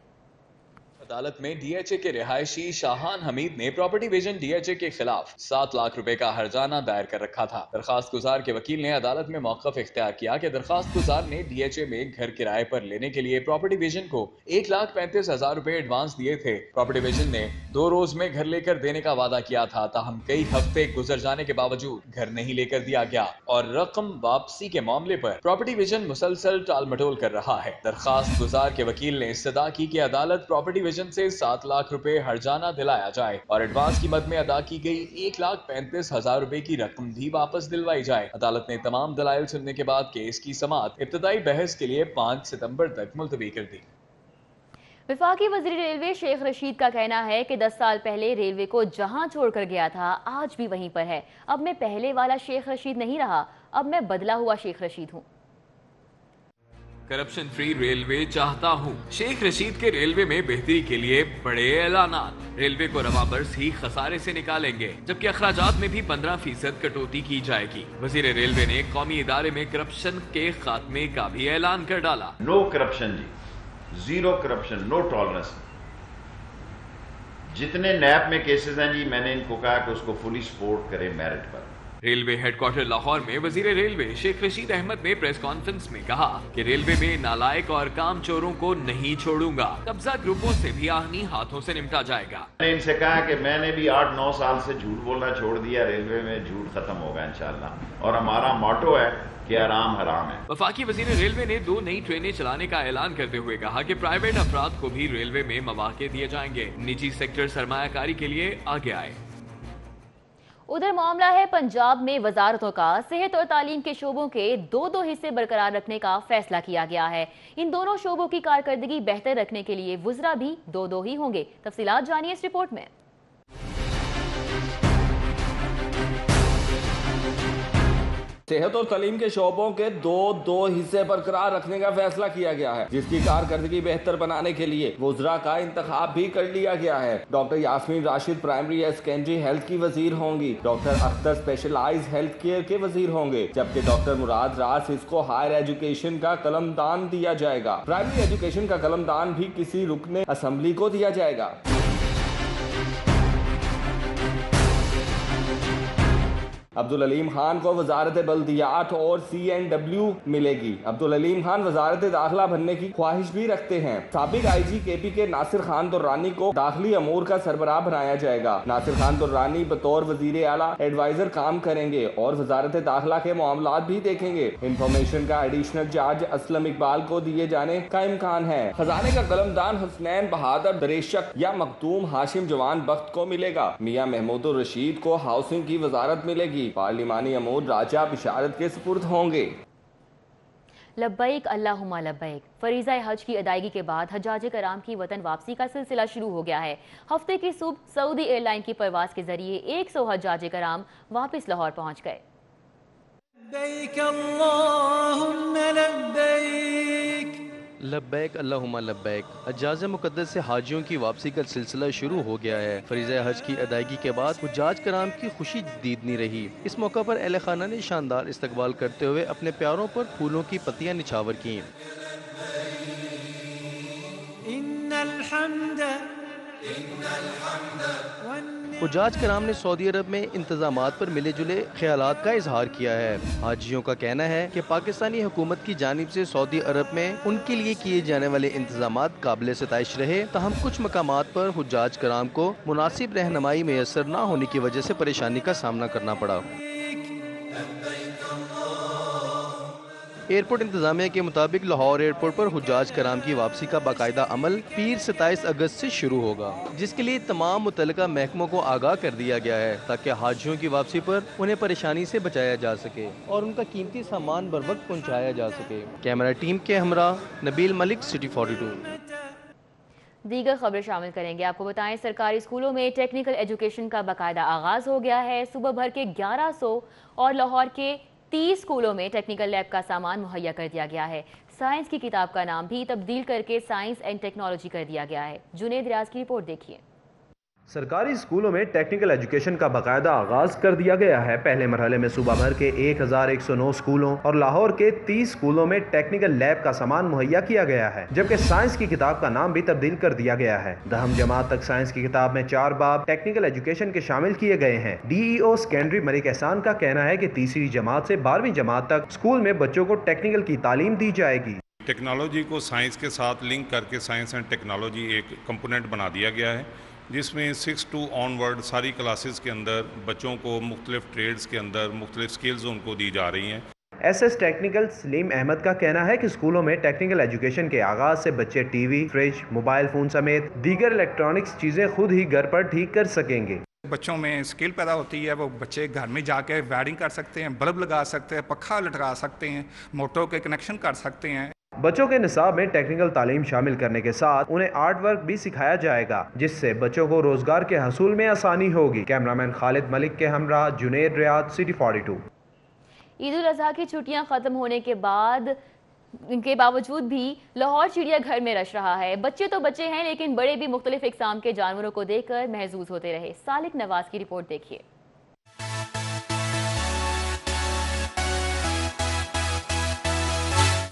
अदालत में DHA के रिहायशी शाहान हमीद ने प्रॉपर्टी विजन DHA के खिलाफ 7 लाख रुपए का हर्जाना दायर कर रखा था। दरखास्त गुजार के वकील ने अदालत में मौक़िफ़ इख्तियार किया कि दरखास्त गुजार ने DHA में घर किराए पर लेने के लिए प्रॉपर्टी विजन को 1,35,000 रुपए एडवांस दिए थे। प्रॉपर्टी विजन ने 2 रोज में घर लेकर देने का वादा किया था, ताहम कई हफ्ते गुजर जाने के बावजूद घर नहीं लेकर दिया गया और रकम वापसी के मामले पर प्रॉपर्टी विजन मुसलसल टाल मटोल कर रहा है। दरखास्त गुजार के वकील ने इस्तदा की कि अदालत प्रॉपर्टी विजन से 7 लाख रुपए हर्जाना दिलाया जाए और एडवांस कीमत में अदा की गई 1,35,000 रुपए की रकम भी वापस दिलवाई जाए। अदालत ने तमाम दलाइल सुनने के बाद केस की समाअत इब्तदाई बहस के लिए 5 सितंबर तक मुलतवी कर दी। वफाकी वज़ीर रेलवे शेख रशीद का कहना है कि 10 साल पहले रेलवे को जहां छोड़कर गया था आज भी वहीं पर है। अब मैं पहले वाला शेख रशीद नहीं रहा, अब मैं बदला हुआ शेख रशीद हूँ। करप्शन फ्री रेलवे चाहता हूँ। शेख रशीद के रेलवे में बेहतरी के लिए बड़े ऐलानात। रेलवे को रवा बरस ही खसारे से निकालेंगे, जबकि अखराजात में भी 15% कटौती की जाएगी। वजीर रेलवे ने कौमी इदारे में करप्शन के खात्मे का भी ऐलान कर डाला। नो करप्शन जी, जीरो करप्शन, नो टॉलरेंस। जितने नैब में केसेस हैं जी, मैंने इनको कहा कि उसको फुली सपोर्ट करें मेरिट पर। रेलवे हेडक्वार्टर लाहौर में वजीर रेलवे शेख रशीद अहमद ने प्रेस कॉन्फ्रेंस में कहा कि रेलवे में नालायक और कामचोरों को नहीं छोड़ूंगा। कब्जा ग्रुपों से भी आहनी हाथों से निपटा जाएगा। मैंने इनसे कहा कि मैंने भी 8-9 साल से झूठ बोलना छोड़ दिया। रेलवे में झूठ खत्म होगा इंशाल्लाह, और हमारा मोटो है कि आराम हराम है। वफाकी वजीर रेलवे ने 2 नई ट्रेनें चलाने का ऐलान करते हुए कहा कि प्राइवेट अफराद को भी रेलवे में मौके दिए जाएंगे। निजी सेक्टर सरमायाकारी के लिए आगे आए। उधर मामला है पंजाब में वजारतों का। सेहत और तालीम के शोबों के 2-2 हिस्से बरकरार रखने का फैसला किया गया है। इन दोनों शोबों की कारकर्दगी बेहतर रखने के लिए वुज़रा भी 2-2 ही होंगे। तफसीलात जानिए इस रिपोर्ट में। सेहत और तालीम के शोबों के 2-2 हिस्से बरकरार रखने का फैसला किया गया है, जिसकी कारकर्दगी बेहतर बनाने के लिए वुज़रा का इंतखाब भी कर लिया गया है। डॉक्टर यास्मीन राशिद प्राइमरी या सेकेंडरी हेल्थ की वजीर होंगी। Doctor Akhtar specialised health care के वजीर होंगे, जबकि डॉक्टर मुराद रासिस को हायर एजुकेशन का कलमदान दिया जाएगा। प्राइमरी एजुकेशन का कलमदान भी किसी रुकने असेंबली को दिया जाएगा। अब्दुल अलीम खान को वजारत बल्दियात और CNW मिलेगी। अब्दुल अलीम खान वजारत दाखिला बनने की ख्वाहिश भी रखते हैं। साबिक IG KP के नासिर खान दुर्रानी को दाखिली अमूर का सरबराह बनाया जाएगा। नासिर खान दुर्रानी बतौर वजीर आला एडवाइजर काम करेंगे और वजारत दाखिला के मामलात भी देखेंगे। इंफॉर्मेशन का एडिशनल चार्ज असलम इकबाल को दिए जाने का इम्कान है। खजाने का कलमदान हुसनैन बहादुर दरेशक या मखदूम हाशिम जवान बख्त को मिलेगा। मियां महमूदुर रशीद को हाउसिंग की वजारत मिलेगी। पार्लिमानी अमूर राजा बिशारत के सुपुर्द होंगे। लब्बैक अल्लाहुम्मा लब्बैक। फरीज़ा हज की अदायगी के बाद हज्जाज कराम की वतन वापसी का सिलसिला शुरू हो गया है। हफ्ते की सुबह सऊदी एयरलाइन की परवाज के जरिए 100 हज्जाज कराम वापस लाहौर पहुंच गए। लब्बैक अल्लाहुम्मा लब्बैक। हज्जाज मुक़द्दस से हाजियों की वापसी का सिलसिला शुरू हो गया है। फरीज़ा हज की अदायगी के बाद हुज्जाज कराम की खुशी जदीद नहीं रही। इस मौका पर अहले खाना ने शानदार इस्तकबाल करते हुए अपने प्यारों पर फूलों की पत्तियां निछावर की। हुज्जाज कराम ने सऊदी अरब में इंतजामात पर मिले जुले ख्यालात का इजहार किया है। हाजियों का कहना है कि पाकिस्तानी हुकूमत की जानिब से सऊदी अरब में उनके लिए किए जाने वाले इंतजामात काबिल सताइश रहे, ताहम कुछ मकामात पर हुज्जाज कराम को मुनासिब रहनुमाई मैसर न होने की वजह से परेशानी का सामना करना पड़ा। एयरपोर्ट इंतजामिया के मुताबिक लाहौर एयरपोर्ट पर हुज्जाज कराम की वापसी का बाकायदा अमल पीर 27 अगस्त से शुरू होगा, जिसके लिए तमाम मुतल्लिका महकमों को आगाह कर दिया गया है ताकि हाजियों की वापसी पर उन्हें परेशानी से बचाया जा सके और उनका कीमती सामान बर वक्त पहुँचाया जा सके। कैमरा टीम के हमरा नबील मलिक, सिटी 42। दीगर खबरें शामिल करेंगे। आपको बताएं, सरकारी स्कूलों में टेक्निकल एजुकेशन का बाकायदा आगाज हो गया है। सुबह भर के 1100 और लाहौर के 30 स्कूलों में टेक्निकल लैब का सामान मुहैया कर दिया गया है। साइंस की किताब का नाम भी तब्दील करके साइंस एंड टेक्नोलॉजी कर दिया गया है। जुनेद रियाज की रिपोर्ट देखिए। सरकारी स्कूलों में टेक्निकल एजुकेशन का बाकायदा आगाज कर दिया गया है। पहले मरहले में सुबह भर के 1109 स्कूलों और लाहौर के 30 स्कूलों में टेक्निकल लैब का सामान मुहैया किया गया है, जबकि साइंस की किताब का नाम भी तब्दील कर दिया गया है। दहम जमात तक साइंस की किताब में 4 बाब टेक्निकल एजुकेशन के शामिल किए गए हैं। DEO सेकेंडरी मलिक एहसान का कहना है कि तीसरी जमात से 12वीं जमात तक स्कूल में बच्चों को टेक्निकल की तालीम दी जाएगी। टेक्नोलॉजी को साइंस के साथ लिंक करके साइंस एंड टेक्नोलॉजी एक कंपोनेंट बना दिया गया है, जिसमें 6 to ऑनवर्ड सारी क्लासेस के अंदर बच्चों को मुख्तलिफ ट्रेड्स के अंदर मुख्तलिफ स्किल्स उनको दी जा रही हैं। SS टेक्निकल सलीम अहमद का कहना है कि स्कूलों में टेक्निकल एजुकेशन के आगाज से बच्चे टीवी, फ्रिज, मोबाइल फ़ोन समेत दीगर इलेक्ट्रॉनिक्स चीज़ें खुद ही घर पर ठीक कर सकेंगे। बच्चों में स्किल पैदा होती है, वो बच्चे घर में जाके वायरिंग कर सकते हैं, बल्ब लगा सकते हैं, पखा लटका सकते हैं, मोटरों के कनेक्शन कर सकते हैं। बच्चों के निसाब में टेक्निकल तालीम शामिल करने के साथ उन्हें आर्ट वर्क भी सिखाया जाएगा, जिससे बच्चों को रोजगार के हसूल में आसानी होगी। कैमरामैन खालिद मलिक के हमरा जुनेद रियाज, सिटी 42। ईद उल अजहा की छुट्टियां खत्म होने के बावजूद भी लाहौर चिड़ियाघर में रश रहा है। बच्चे तो बच्चे हैं, लेकिन बड़े भी मुख्तलिफ इकसाम के जानवरों को देखकर महजूज होते रहे। सालिक नवाज की रिपोर्ट देखिए।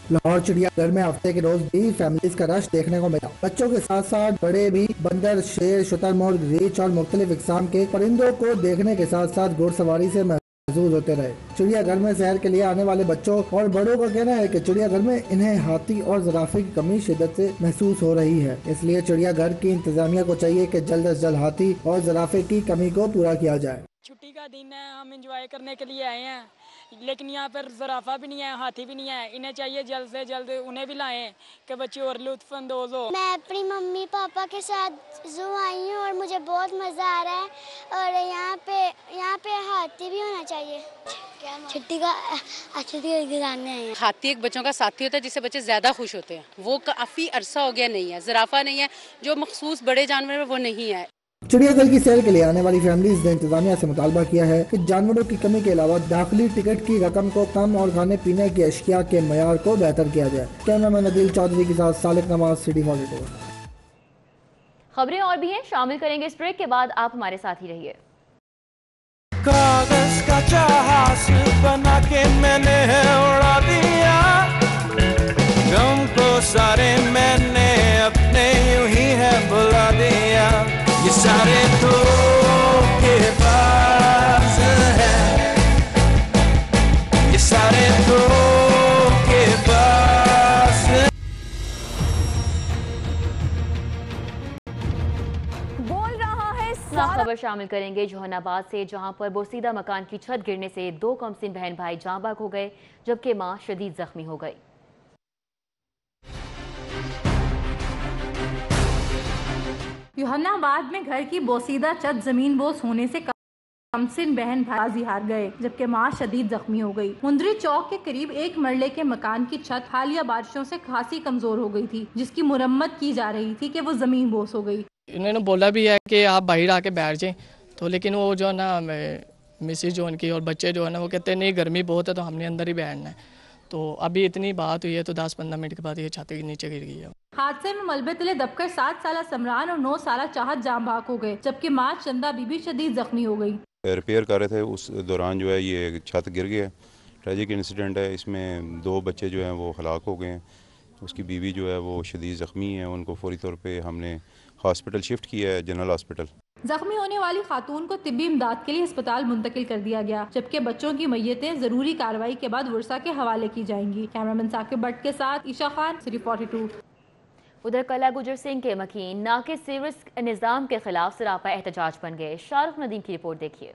लाहौर चिड़ियाघर में हफ्ते के रोज भी फैमिलीज का रश देखने को मिला। बच्चों के साथ साथ बड़े भी बंदर, शेर, शुतुरमुर्ग, रीछ और मुख्तलिफ इकसाम के परिंदों को देखने के साथ साथ घुड़सवारी से महजूज होते रहे। चिड़ियाघर में सैर के लिए आने वाले बच्चों और बड़ों का कहना है कि चिड़ियाघर में इन्हें हाथी और जिराफे की कमी शिद्दत से महसूस हो रही है। इसलिए चिड़ियाघर की इंतजामिया को चाहिए कि जल्द से जल्द हाथी और जिराफे की कमी को पूरा किया जाए। छुट्टी का दिन है, हम एंजॉय करने के लिए आए हैं, लेकिन यहाँ पर ज़राफ़ा भी नहीं है, हाथी भी नहीं है। इन्हें चाहिए जल्द से जल्द उन्हें भी लाएं कि बच्चे और लुत्फ़अंदोज़ हो। मैं अपनी मम्मी पापा के साथ ज़ू आई हूँ और मुझे बहुत मज़ा आ रहा है, और यहाँ पे हाथी भी होना चाहिए। छुट्टी का अच्छे से गुजारने आए हैं। हाथी एक बच्चों का साथी होता है जिससे बच्चे ज़्यादा खुश होते हैं। वो काफ़ी अरसा हो गया नहीं है। ज़राफ़ा नहीं है, जो मखसूस बड़े जानवर है वो नहीं है। चिड़ियाघर की सैर के लिए आने वाली फैमिलीज ने इंतजामिया से मुतालबा किया है कि जानवरों की कमी के अलावा दाखिली टिकट की रकम को कम और खाने पीने की अशिया के मयार को बेहतर किया जाए। कैमरामैन अदील चौधरी के साथ सालिक नवाज, सिटी 42। खबरें और भी हैं, शामिल करेंगे इस ब्रेक के बाद। आप हमारे साथ ही रहिए। कागज का जहाज बना के मैंने उड़ा दिया, गम को सारे मैंने अपने यूं ही है बुला दिया। ये सारे धोखेबाज हैं, ये सारे धोखेबाज। बोल रहा है खबर शामिल करेंगे जहानाबाद से, जहां पर बोसीदा मकान की छत गिरने से 2 कमसिन बहन भाई जाँ बाग हो गए, जबकि मां शदीद जख्मी हो गई। जहानाबाद में घर की बोसीदा छत जमीन बोस होने से कमसिन बहन भाई हार गए, जबकि मां शदीद जख्मी हो गई। मुंदरी चौक के करीब 1 मरले के मकान की छत हालिया बारिशों से खासी कमजोर हो गई थी, जिसकी मुरम्मत की जा रही थी कि वो जमीन बोस हो गई। इन्होंने बोला भी है कि आप बाहर आके बैठ जाएं, तो लेकिन वो जो है ना मिसेज जो उनकी और बच्चे जो है ना वो कहते नहीं गर्मी बहुत है तो हमने अंदर ही बैठना है। तो अभी इतनी बात हुई है तो 10-15 मिनट के बाद ये छत के नीचे गिर गई है। हादसे में मलबे तले दबकर 7 साला समरान और 9 साला चाहत जाम भाग हो गए, जबकि मां चंदा बीबी शदीद जख्मी हो गई। रिपेयर कर रहे थे, उस दौरान जो है ये छत गिर गया। ट्रेजिक इंसिडेंट है, इसमें 2 बच्चे जो हैं वो हलाक हो गए हैं। उसकी बीवी जो है वो शदीद ज़ख्मी है, उनको फौरी तौर पे हमने हॉस्पिटल शिफ्ट किया है, जनरल हॉस्पिटल। जख्मी होने वाली खातून को तिब्बी इमदाद के लिए अस्पताल मुंतकिल कर दिया गया, जबकि बच्चों की मैयतें जरूरी कार्रवाई के बाद वर्षा के हवाले की जाएंगी। कैमरामैन साकिब भट्ट के साथ ईशा खान, सिटी 42। उधर कला गुजर सिंह के मकीन नाकिस सीवरेज निज़ाम के खिलाफ सरापा एहतजाज बन गए। शाहरुख नदीम की रिपोर्ट देखिए।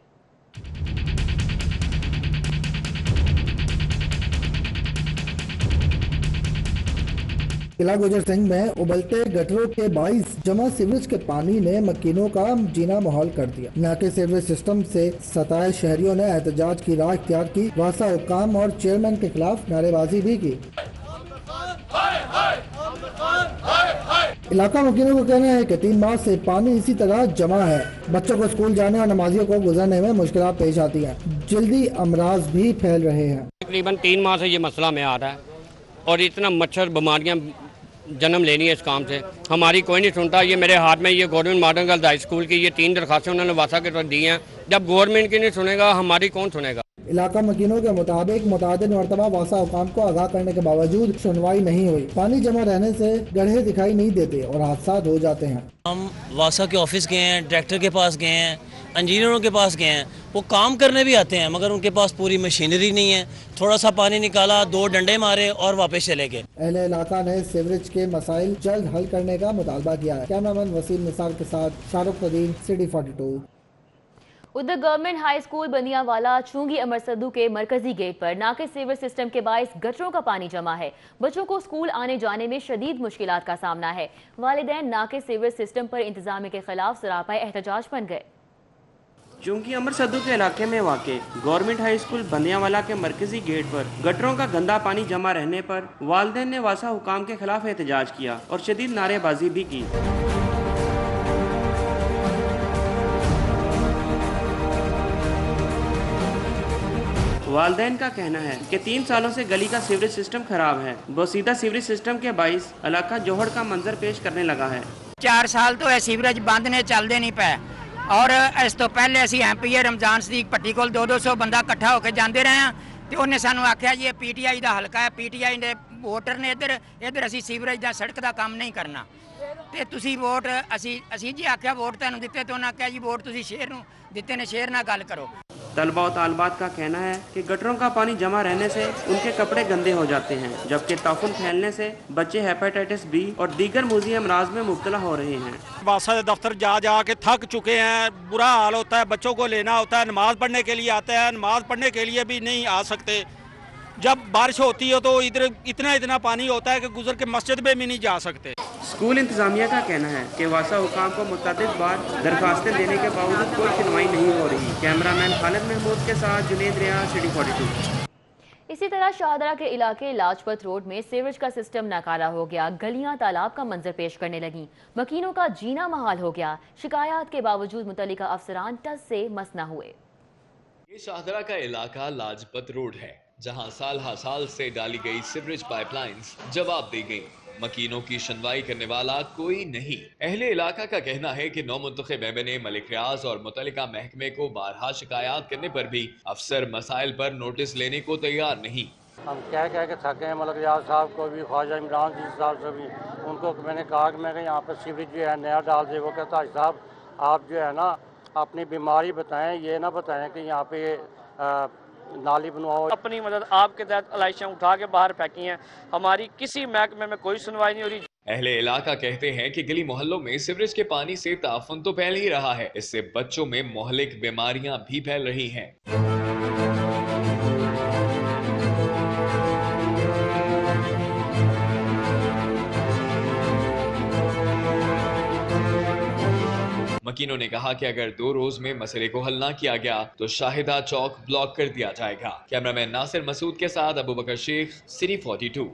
किला गुजर सिंह में उबलते गटरों के 22 जमा सीवरेज के पानी ने मकीनों का जीना माहौल कर दिया। नाके सीवरेज सिस्टम से सताए शहरियों ने एहतजाज की राह इख्तियार की, वासा हुक्काम और चेयरमैन के खिलाफ नारेबाजी भी की। इलाका मकीनों को कहना है कि 3 माह से पानी इसी तरह जमा है। बच्चों को स्कूल जाने और नमाजियों को गुजरने में मुश्किल पेश आती हैं। जल्दी अमराज भी फैल रहे हैं। तकरीबन 3 माह से ये मसला में आ रहा है और इतना मच्छर बीमारियां जन्म लेनी है इस काम से। हमारी कोई नहीं सुनता। ये मेरे हाथ में ये government modern girls high school की ये 3 दरखास्तें उन्होंने वासा के दी हैं। जब गवर्नमेंट की नहीं सुनेगा हमारी कौन सुनेगा। इलाका मकीनों के मुताबिक मुतादिद मरतबा वासा हुकाम को आगाह करने के बावजूद सुनवाई नहीं हुई। पानी जमा रहने से गड्ढे दिखाई नहीं देते और हादसा हो जाते हैं। हम वासा के ऑफिस गए हैं, डायरेक्टर के पास गए हैं, इंजीनियरों के पास गए हैं। वो काम करने भी आते हैं मगर उनके पास पूरी मशीनरी नहीं है। थोड़ा सा पानी निकाला, 2 डंडे मारे और वापस चले गए। अहले इलाका ने सीवरेज के मसाइल जल्द हल करने का मुतालबा किया है। कैमरामैन वसीम निसार के साथ शाहरुख नदीम, सिटी 42। उधर गवर्नमेंट हाई स्कूल बनियावाला चुंगी अमर सद्दू के मरकजी गेट पर नाके सीवर सिस्टम के बायस गटरों का पानी जमा है। बच्चों को स्कूल आने जाने में शदीद मुश्किलात का सामना है। वालिदैन नाके सीवर सिस्टम पर इंतजाम के खिलाफ सरापा एहतजाज बन गए। चूंकि अमर सद्दू के इलाके में वाक़े गवर्नमेंट हाई स्कूल बनियावाला के मरकजी गेट पर गटरों का गंदा पानी जमा रहने पर वालिदैन ने वासा हुकाम के खिलाफ एहतजाज किया और शदीद नारेबाजी भी की। वालिदैन का कहना है कि 3 सालों से गली का सीवरेज सिस्टम खराब है। बोसीदा सीवरेज सिस्टम के बाइस इलाका जोहड़ का मंजर पेश करने लगा है। 4 साल तो है सीवरेज बंद ने चलते नहीं पे और इस तो पहले असी MP रमजान सदीक भट्टी को 200 बंदा इकट्ठा होकर जाते रहे हैं तो उन्हें सानू आख्या ये PTI का हल्का है, PTI ने वोटर ने इधर असी सीवरेज का सड़क का काम नहीं करना ते तुसी वोट असी जी आख्या वोट तुहानू दिते तो उन्हें आख्या जी वोट तुसी शहर नू दिते ने शहर नाल गल करो। तलबा और तालबात का कहना है कि गटरों का पानी जमा रहने से उनके कपड़े गंदे हो जाते हैं जबकि ताफुन फैलने से बच्चे हेपेटाइटिस B और दीगर मूजी अमराज में मुब्तला हो रहे हैं। वासा दफ्तर जा के थक चुके हैं, बुरा हाल होता है। बच्चों को लेना होता है, नमाज पढ़ने के लिए आते हैं, नमाज पढ़ने के लिए भी नहीं आ सकते। जब बारिश होती है तो इधर इतना पानी होता है कि गुजर के मस्जिद में भी नहीं जा सकते। स्कूल इंतजामिया का कहना है कि वासा हुकाम को मुतअद्दिद बार दरखास्तें देने के बावजूद कोई सुनवाई नहीं हो रही। कैमरामैन खालिद महमूद के साथ जुनेद रियाज, सिटी 42। इसी तरह शाहदरा के इलाके लाजपत रोड में सीवरेज का सिस्टम नाकारा हो गया। गलियां तालाब का मंजर पेश करने लगी। मकीनों का जीना महाल हो गया। शिकायत के बावजूद मुतल्लिका अफसरान टस से मस न हुए। ये शाहदरा का इलाका लाजपत रोड है जहां साल हर साल से डाली गई सीवरेज पाइपलाइंस जवाब दी गई। मकीनों की सुनवाई करने वाला कोई नहीं। अहले इलाका का कहना है कि नौमुंतखब MNA मलिक रियाज और मुतल्लिका महकमे को बारहा शिकायत करने पर भी अफसर मसाइल पर नोटिस लेने को तैयार नहीं। हम कह के थके हैं। मलिक रियाज साहब को भी, ख्वाजा इमरान जी साहब से भी, उनको मैंने कहा कि मैं यहाँ पर सीवरेज जो है नया डाल दे। वो कहता है साहब आप जो है ना अपनी बीमारी बताएं, ये ना बताएं कि यहाँ पे नाली बनवाओ। अपनी मदद आपके तहत अलाइशां उठा के बाहर फेंकी हैं। हमारी किसी महकमे में कोई सुनवाई नहीं हो रही। अहले इलाका कहते हैं कि गली मोहल्लों में सीवरेज के पानी से ताफुन तो फैल ही रहा है, इससे बच्चों में मोहलिक बीमारियां भी फैल रही हैं। मकीनों ने कहा कि अगर 2 रोज में मसले को हल ना किया गया तो शाहिदा चौक ब्लॉक कर दिया जाएगा। कैमरामैन नासिर मसूद के साथ अबू बकर शेख, सिटी 42।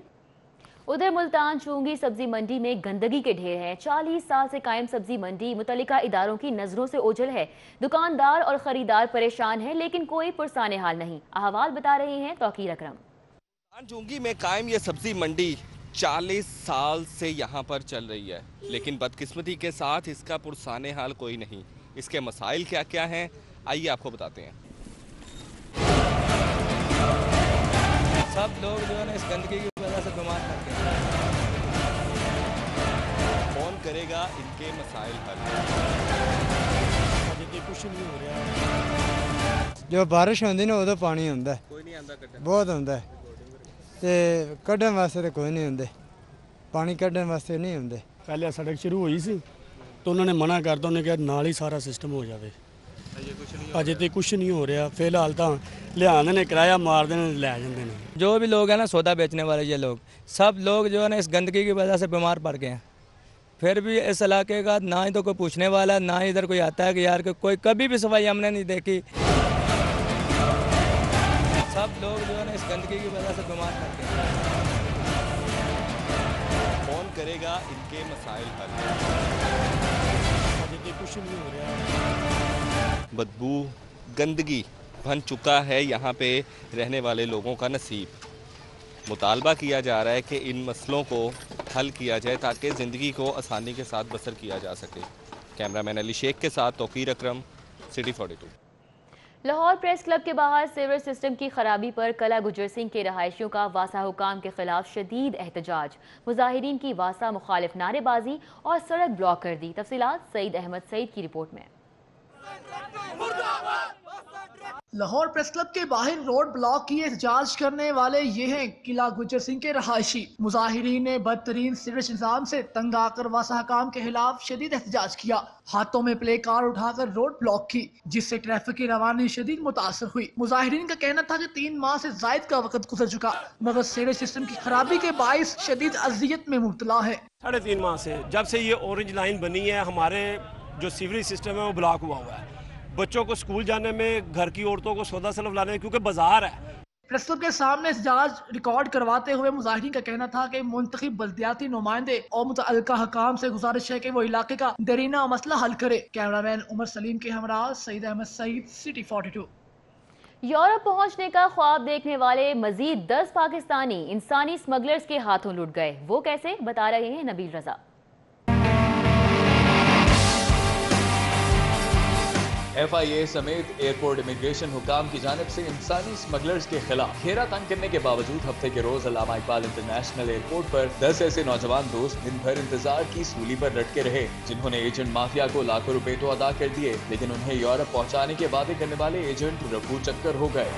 उधर मुल्तान चुंगी सब्जी मंडी में गंदगी के ढेर हैं। 40 साल से कायम सब्जी मंडी मुतल्लिका इदारों की नजरों से ओझल है। दुकानदार और खरीदार परेशान हैं लेकिन कोई पुरसाने हाल नहीं। अहवाल बता रहे हैं तौकीर अकरम। मुल्तान चुंगी में कायम ये सब्जी मंडी 40 साल से यहाँ पर चल रही है लेकिन बदकिस्मती के साथ इसका पुरसाने हाल कोई नहीं। इसके मसाइल क्या क्या हैं आइए आपको बताते हैं। सब लोग जो है ना इस गंदगी की वजह से बीमार पड़ते हैं। कौन करेगा इनके मसाइल हल? कुछ नहीं हो रहा। जो बारिश होती ना उदो पानी आता है, कोई नहीं आता, बहुत आता है ते कढ़न वास्ते तो कोई नहीं आते, पानी कढ़न वास्ते नहीं आते। पहले सड़क शुरू हुई सी तो उन्होंने मना करता, उन्होंने कहा नाल ही सारा सिस्टम हो जाए। अजे तो कुछ नहीं हो रहा। फिलहाल तो लिया ने किराया मार देने ले जाते हैं। जो भी लोग हैं ना सौदा बेचने वाले ये लोग सब लोग जो है ना इस गंदगी की वजह से बीमार पड़ गए हैं। फिर भी इस इलाके का ना ही तो कोई पूछने वाला, ना ही इधर कोई आता है कि यार कोई कभी भी सफाई हमने नहीं देखी। सब लोग जो है ना इस गंदगी की वजह से बीमार पड़ गए हैं। कौन करेगा इनके मसाइल हल? कुछ नहीं हो रहा। बदबू, गंदगी बन चुका है यहाँ पे रहने वाले लोगों का नसीब। मुतालबा किया जा रहा है कि इन मसलों को हल किया जाए ताकि ज़िंदगी को आसानी के साथ बसर किया जा सके। कैमरामैन अली शेख के साथ तौकीर अकरम, सिटी 42। लाहौर प्रेस क्लब के बाहर सीवर सिस्टम की खराबी पर कला गुजर सिंह के रहायशियों का वासा हुकाम के खिलाफ शदीद एहतजाज। मुजाहिरीन की वासा मुखालिफ नारेबाजी और सड़क ब्लॉक कर दी। तफसीलात सईद अहमद सईद की रिपोर्ट में। लाहौर प्रेस क्लब के बाहर रोड ब्लॉक किए एहतजाज करने वाले ये हैं किला गुजर सिंह के रहायशी। मुजाहिरीन ने बदतरीन सीवरेज निजाम से तंग आकर वासा हकाम के खिलाफ शदीद एहतजाज किया। हाथों में प्ले कार्ड उठाकर रोड ब्लॉक की, जिससे ट्रैफिक की रवानी शदीद मुतासर हुई। मुजाहिरीन का कहना था कि 3 माह से जायद का वक्त गुजर चुका, मगर सीवरेज सिस्टम की खराबी के बाइस शदीद अजियत में मुब्तला है। 3.5 माह से जब से ये ऑरेंज लाइन बनी है, हमारे जो सीवरेज सिस्टम है वो ब्लॉक हुआ है। बच्चों को स्कूल जाने में, घर की औरतों को सौदा सलफ लाने में, क्योंकि बाजार है। प्रेस क्लब के सामने एहतजाज रिकॉर्ड करवाते हुए मुजाहिरीन का कहना था कि मुंतखब बल्दियाती नुमाइंदे और मुतअल्लिका हकाम से गुजारिश है कि वो इलाके का दरीना मसला हल करे। कैमरामैन उमर सलीम के हमरा सईद अहमद सईद, सिटी 42। यूरोप पहुंचने का ख्वाब देखने वाले मजीद 10 पाकिस्तानी इंसानी स्मगलर्स के हाथों लुट गए। वो कैसे, बता रहे हैं नबील रजा। FIA समेत एयरपोर्ट इमिग्रेशन हुकाम की जानिब से इंसानी स्मगलर्स के खिलाफ घेरा तंग करने के बावजूद हफ्ते के रोज अल्लामा इकबाल इंटरनेशनल एयरपोर्ट पर 10 ऐसे नौजवान दोस्त दिन भर इंतजार की सूली पर लटके रहे, जिन्होंने एजेंट माफिया को लाखों रुपए तो अदा कर दिए, लेकिन उन्हें यूरोप पहुंचाने के वादे करने वाले एजेंट रफू चक्कर हो गए।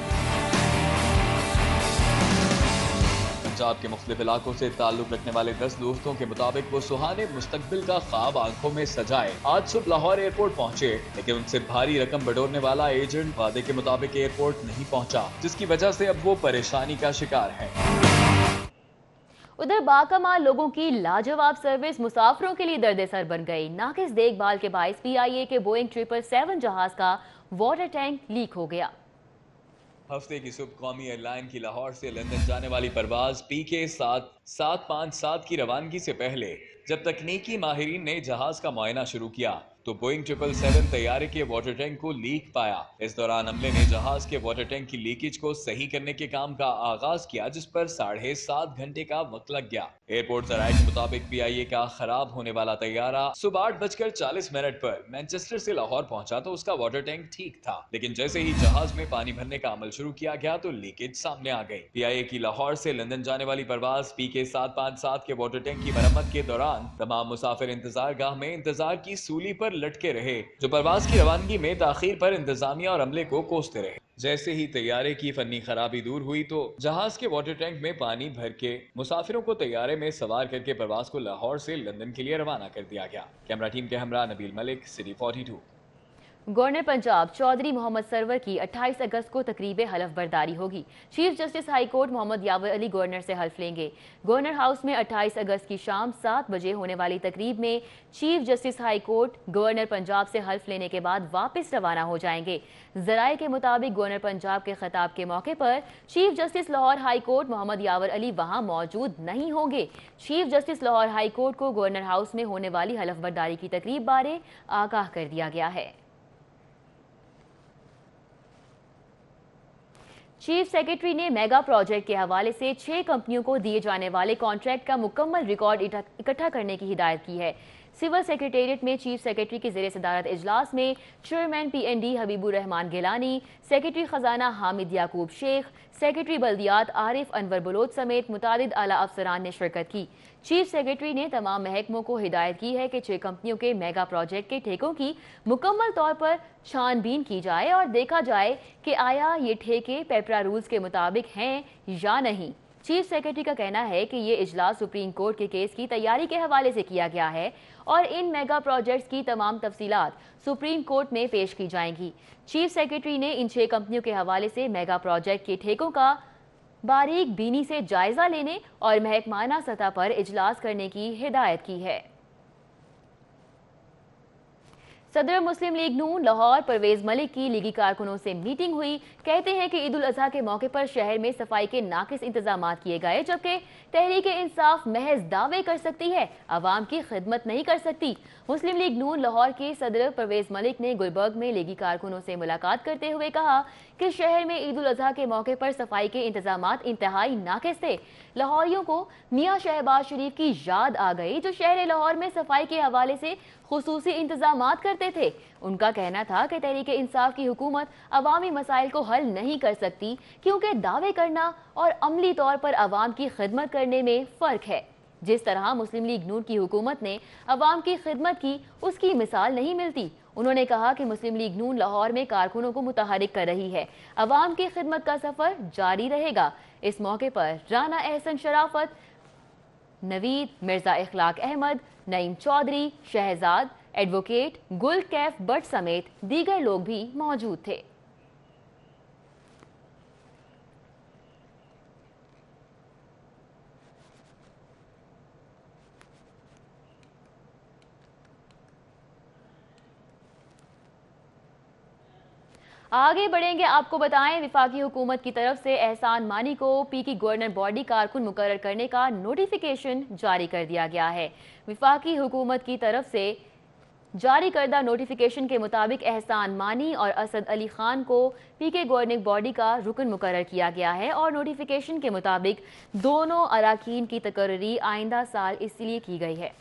पंजाब के मुख्तलिफ इलाकों से ताल्लुक रखने वाले 10 दोस्तों के मुताबिक वो सुहाने मुस्तकबिल का ख्वाब आंखों में सजाए आज सुबह लाहौर एयरपोर्ट पहुंचे, लेकिन उनसे भारी रकम बटोरने वाला एजेंट वादे के मुताबिक एयरपोर्ट नहीं पहुंचा, जिसकी वजह से अब वो परेशानी का शिकार है। उधर बाकमाल लोगों की लाजवाब सर्विस मुसाफिरों के लिए दर्द-ए-सर बन गई। नाकिस देखभाल के बाइस PIA के बोइंग 777 जहाज का वाटर टैंक लीक हो गया। हफ्ते की सुबह कौमी एयरलाइन की लाहौर से लंदन जाने वाली परवाज PK 757 की रवानगी से पहले जब तकनीकी माहिरीन ने जहाज का मुआयना शुरू किया तो बोइंग 777 तैयारे के वाटर टैंक को लीक पाया। इस दौरान अमले ने जहाज के वाटर टैंक की लीकेज को सही करने के काम का आगाज किया, जिस पर 7.5 घंटे का वक्त लग गया। एयरपोर्ट जराये के मुताबिक PIA का खराब होने वाला तैयारा सुबह 8:40 पर मैनचेस्टर से लाहौर पहुंचा तो उसका वाटर टैंक ठीक था, लेकिन जैसे ही जहाज में पानी भरने का अमल शुरू किया गया तो लीकेज सामने आ गई। PIA की लाहौर से लंदन जाने वाली परवाज PK 757 के वाटर टैंक की मरम्मत के दौरान तमाम मुसाफिर इंतजार गाह में इंतजार की सूली पर लटके रहे, जो परवाज की रवानगी में ताखीर पर इंतजामिया और अमले को कोसते रहे। जैसे ही तैयारे की फनी खराबी दूर हुई तो जहाज के वाटर टैंक में पानी भर के मुसाफिरों को तैयारे में सवार करके परवाज को लाहौर से लंदन के लिए रवाना कर दिया गया। कैमरा टीम के हमरा नबील मलिक, सिटी 42। गवर्नर पंजाब चौधरी मोहम्मद सरवर की 28 अगस्त को तकरीब हलफ बर्दारी होगी। Chief justice high court Mohammad Yawar Ali governor से हल्फ लेंगे। गवर्नर हाउस में 28 अगस्त की शाम 7 बजे होने वाली तकरीब में chief justice high court governor Punjab से हल्फ लेने के बाद वापस रवाना हो जाएंगे। जराये के मुताबिक गवर्नर पंजाब के खिताब के मौके पर chief justice Lahore high court Mohammad Yawar Ali वहां मौजूद नहीं होंगे। Chief justice Lahore high court को गवर्नर हाउस में होने वाली हलफ बर्दारी की तकरीब बारे आगाह कर दिया गया है। चीफ सेक्रेटरी ने मेगा प्रोजेक्ट के हवाले से 6 कंपनियों को दिए जाने वाले कॉन्ट्रैक्ट का मुकम्मल रिकॉर्ड इकट्ठा करने की हिदायत की है। सिविल सेक्रेटेरिएट में चीफ सेक्रेटरी की ज़ेरे सदारत इजलास में chairman PND Habibur Rehman Gilani, secretary खजाना हामिद याकूब शेख, सेक्रेटरी बल्दियात आरिफ अनवर बलोच समेत मुतादिद आला अफसरान ने शिरकत की। चीफ सेक्रेटरी ने तमाम महकमों को हिदायत की है कि 6 कंपनियों के मेगा प्रोजेक्ट के ठेकों की मुकम्मल तौर पर छानबीन की जाए और देखा जाए कि आया ये ठेके पेपरा रूल्स के मुताबिक हैं या नहीं। चीफ सेक्रेटरी का कहना है कि ये इजलास सुप्रीम कोर्ट के केस की तैयारी के हवाले से किया गया है और इन मेगा प्रोजेक्ट्स की तमाम तफसीलात सुप्रीम कोर्ट में पेश की जाएंगी। चीफ सेक्रेटरी ने इन 6 कंपनियों के हवाले से मेगा प्रोजेक्ट के ठेकों का बारीक बीनी से जायजा लेने और महकमाना सतह पर इजलास करने की हिदायत की है। सदर मुस्लिम लीग नून लाहौर परवेज मलिक की लीगी कारकुनों से मीटिंग हुई। कहते हैं कि ईद उल अजहा के मौके पर शहर में सफाई के नाकिस इंतजाम किए गए, जबकि तहरीक इंसाफ महज दावे कर सकती है, अवाम की खिदमत नहीं कर सकती। मुस्लिम लीग नून लाहौर के सदर परवेज मलिक ने गुलबर्ग में लीगी कारकुनों से मुलाकात करते हुए कहा कि शहर में ईद उल अजहा के मौके पर सफाई के इंतजामात इंतहाई नाकिस थे। लाहौरियों को मियाँ शहबाज शरीफ की याद आ गई, जो शहर लाहौर में सफाई के हवाले से खुसूसी इंतजामात करते थे। उनका कहना था कि तहरीक इंसाफ की हुकूमत अवामी मसाइल को हल नहीं कर सकती, क्योंकि दावे करना और अमली तौर पर अवाम की खिदमत करने में फ़र्क है। जिस तरह मुस्लिम लीग नून की हुकूमत ने अवाम की खिदमत की, उसकी मिसाल नहीं मिलती। उन्होंने कहा कि मुस्लिम लीग नून लाहौर में कारकुनों को मुतहरिक कर रही है, अवाम की खिदमत का सफ़र जारी रहेगा। इस मौके पर राना एहसन शराफत, नवीद, मिर्जा इखलाक अहमद, नईम चौधरी, शहजाद, एडवोकेट गुल कैफ बट समेत दीगर लोग भी मौजूद थे। आगे बढ़ेंगे, आपको बताएं विफाकी हुकूमत की तरफ से एहसान मानी को पी की गवर्नर बॉडी कारकुन मुकर्रर करने का नोटिफिकेशन जारी कर दिया गया है। विफाकी हुकूमत की तरफ से जारी करदा नोटिफिकेशन के मुताबिक एहसान मानी और असद अली खान को पी के गवर्निंग बॉडी का रुकन मुकर्रर किया गया है और नोटिफिकेशन के मुताबिक दोनों अराकीन की तकर्री आइंदा साल इसलिए की गई है।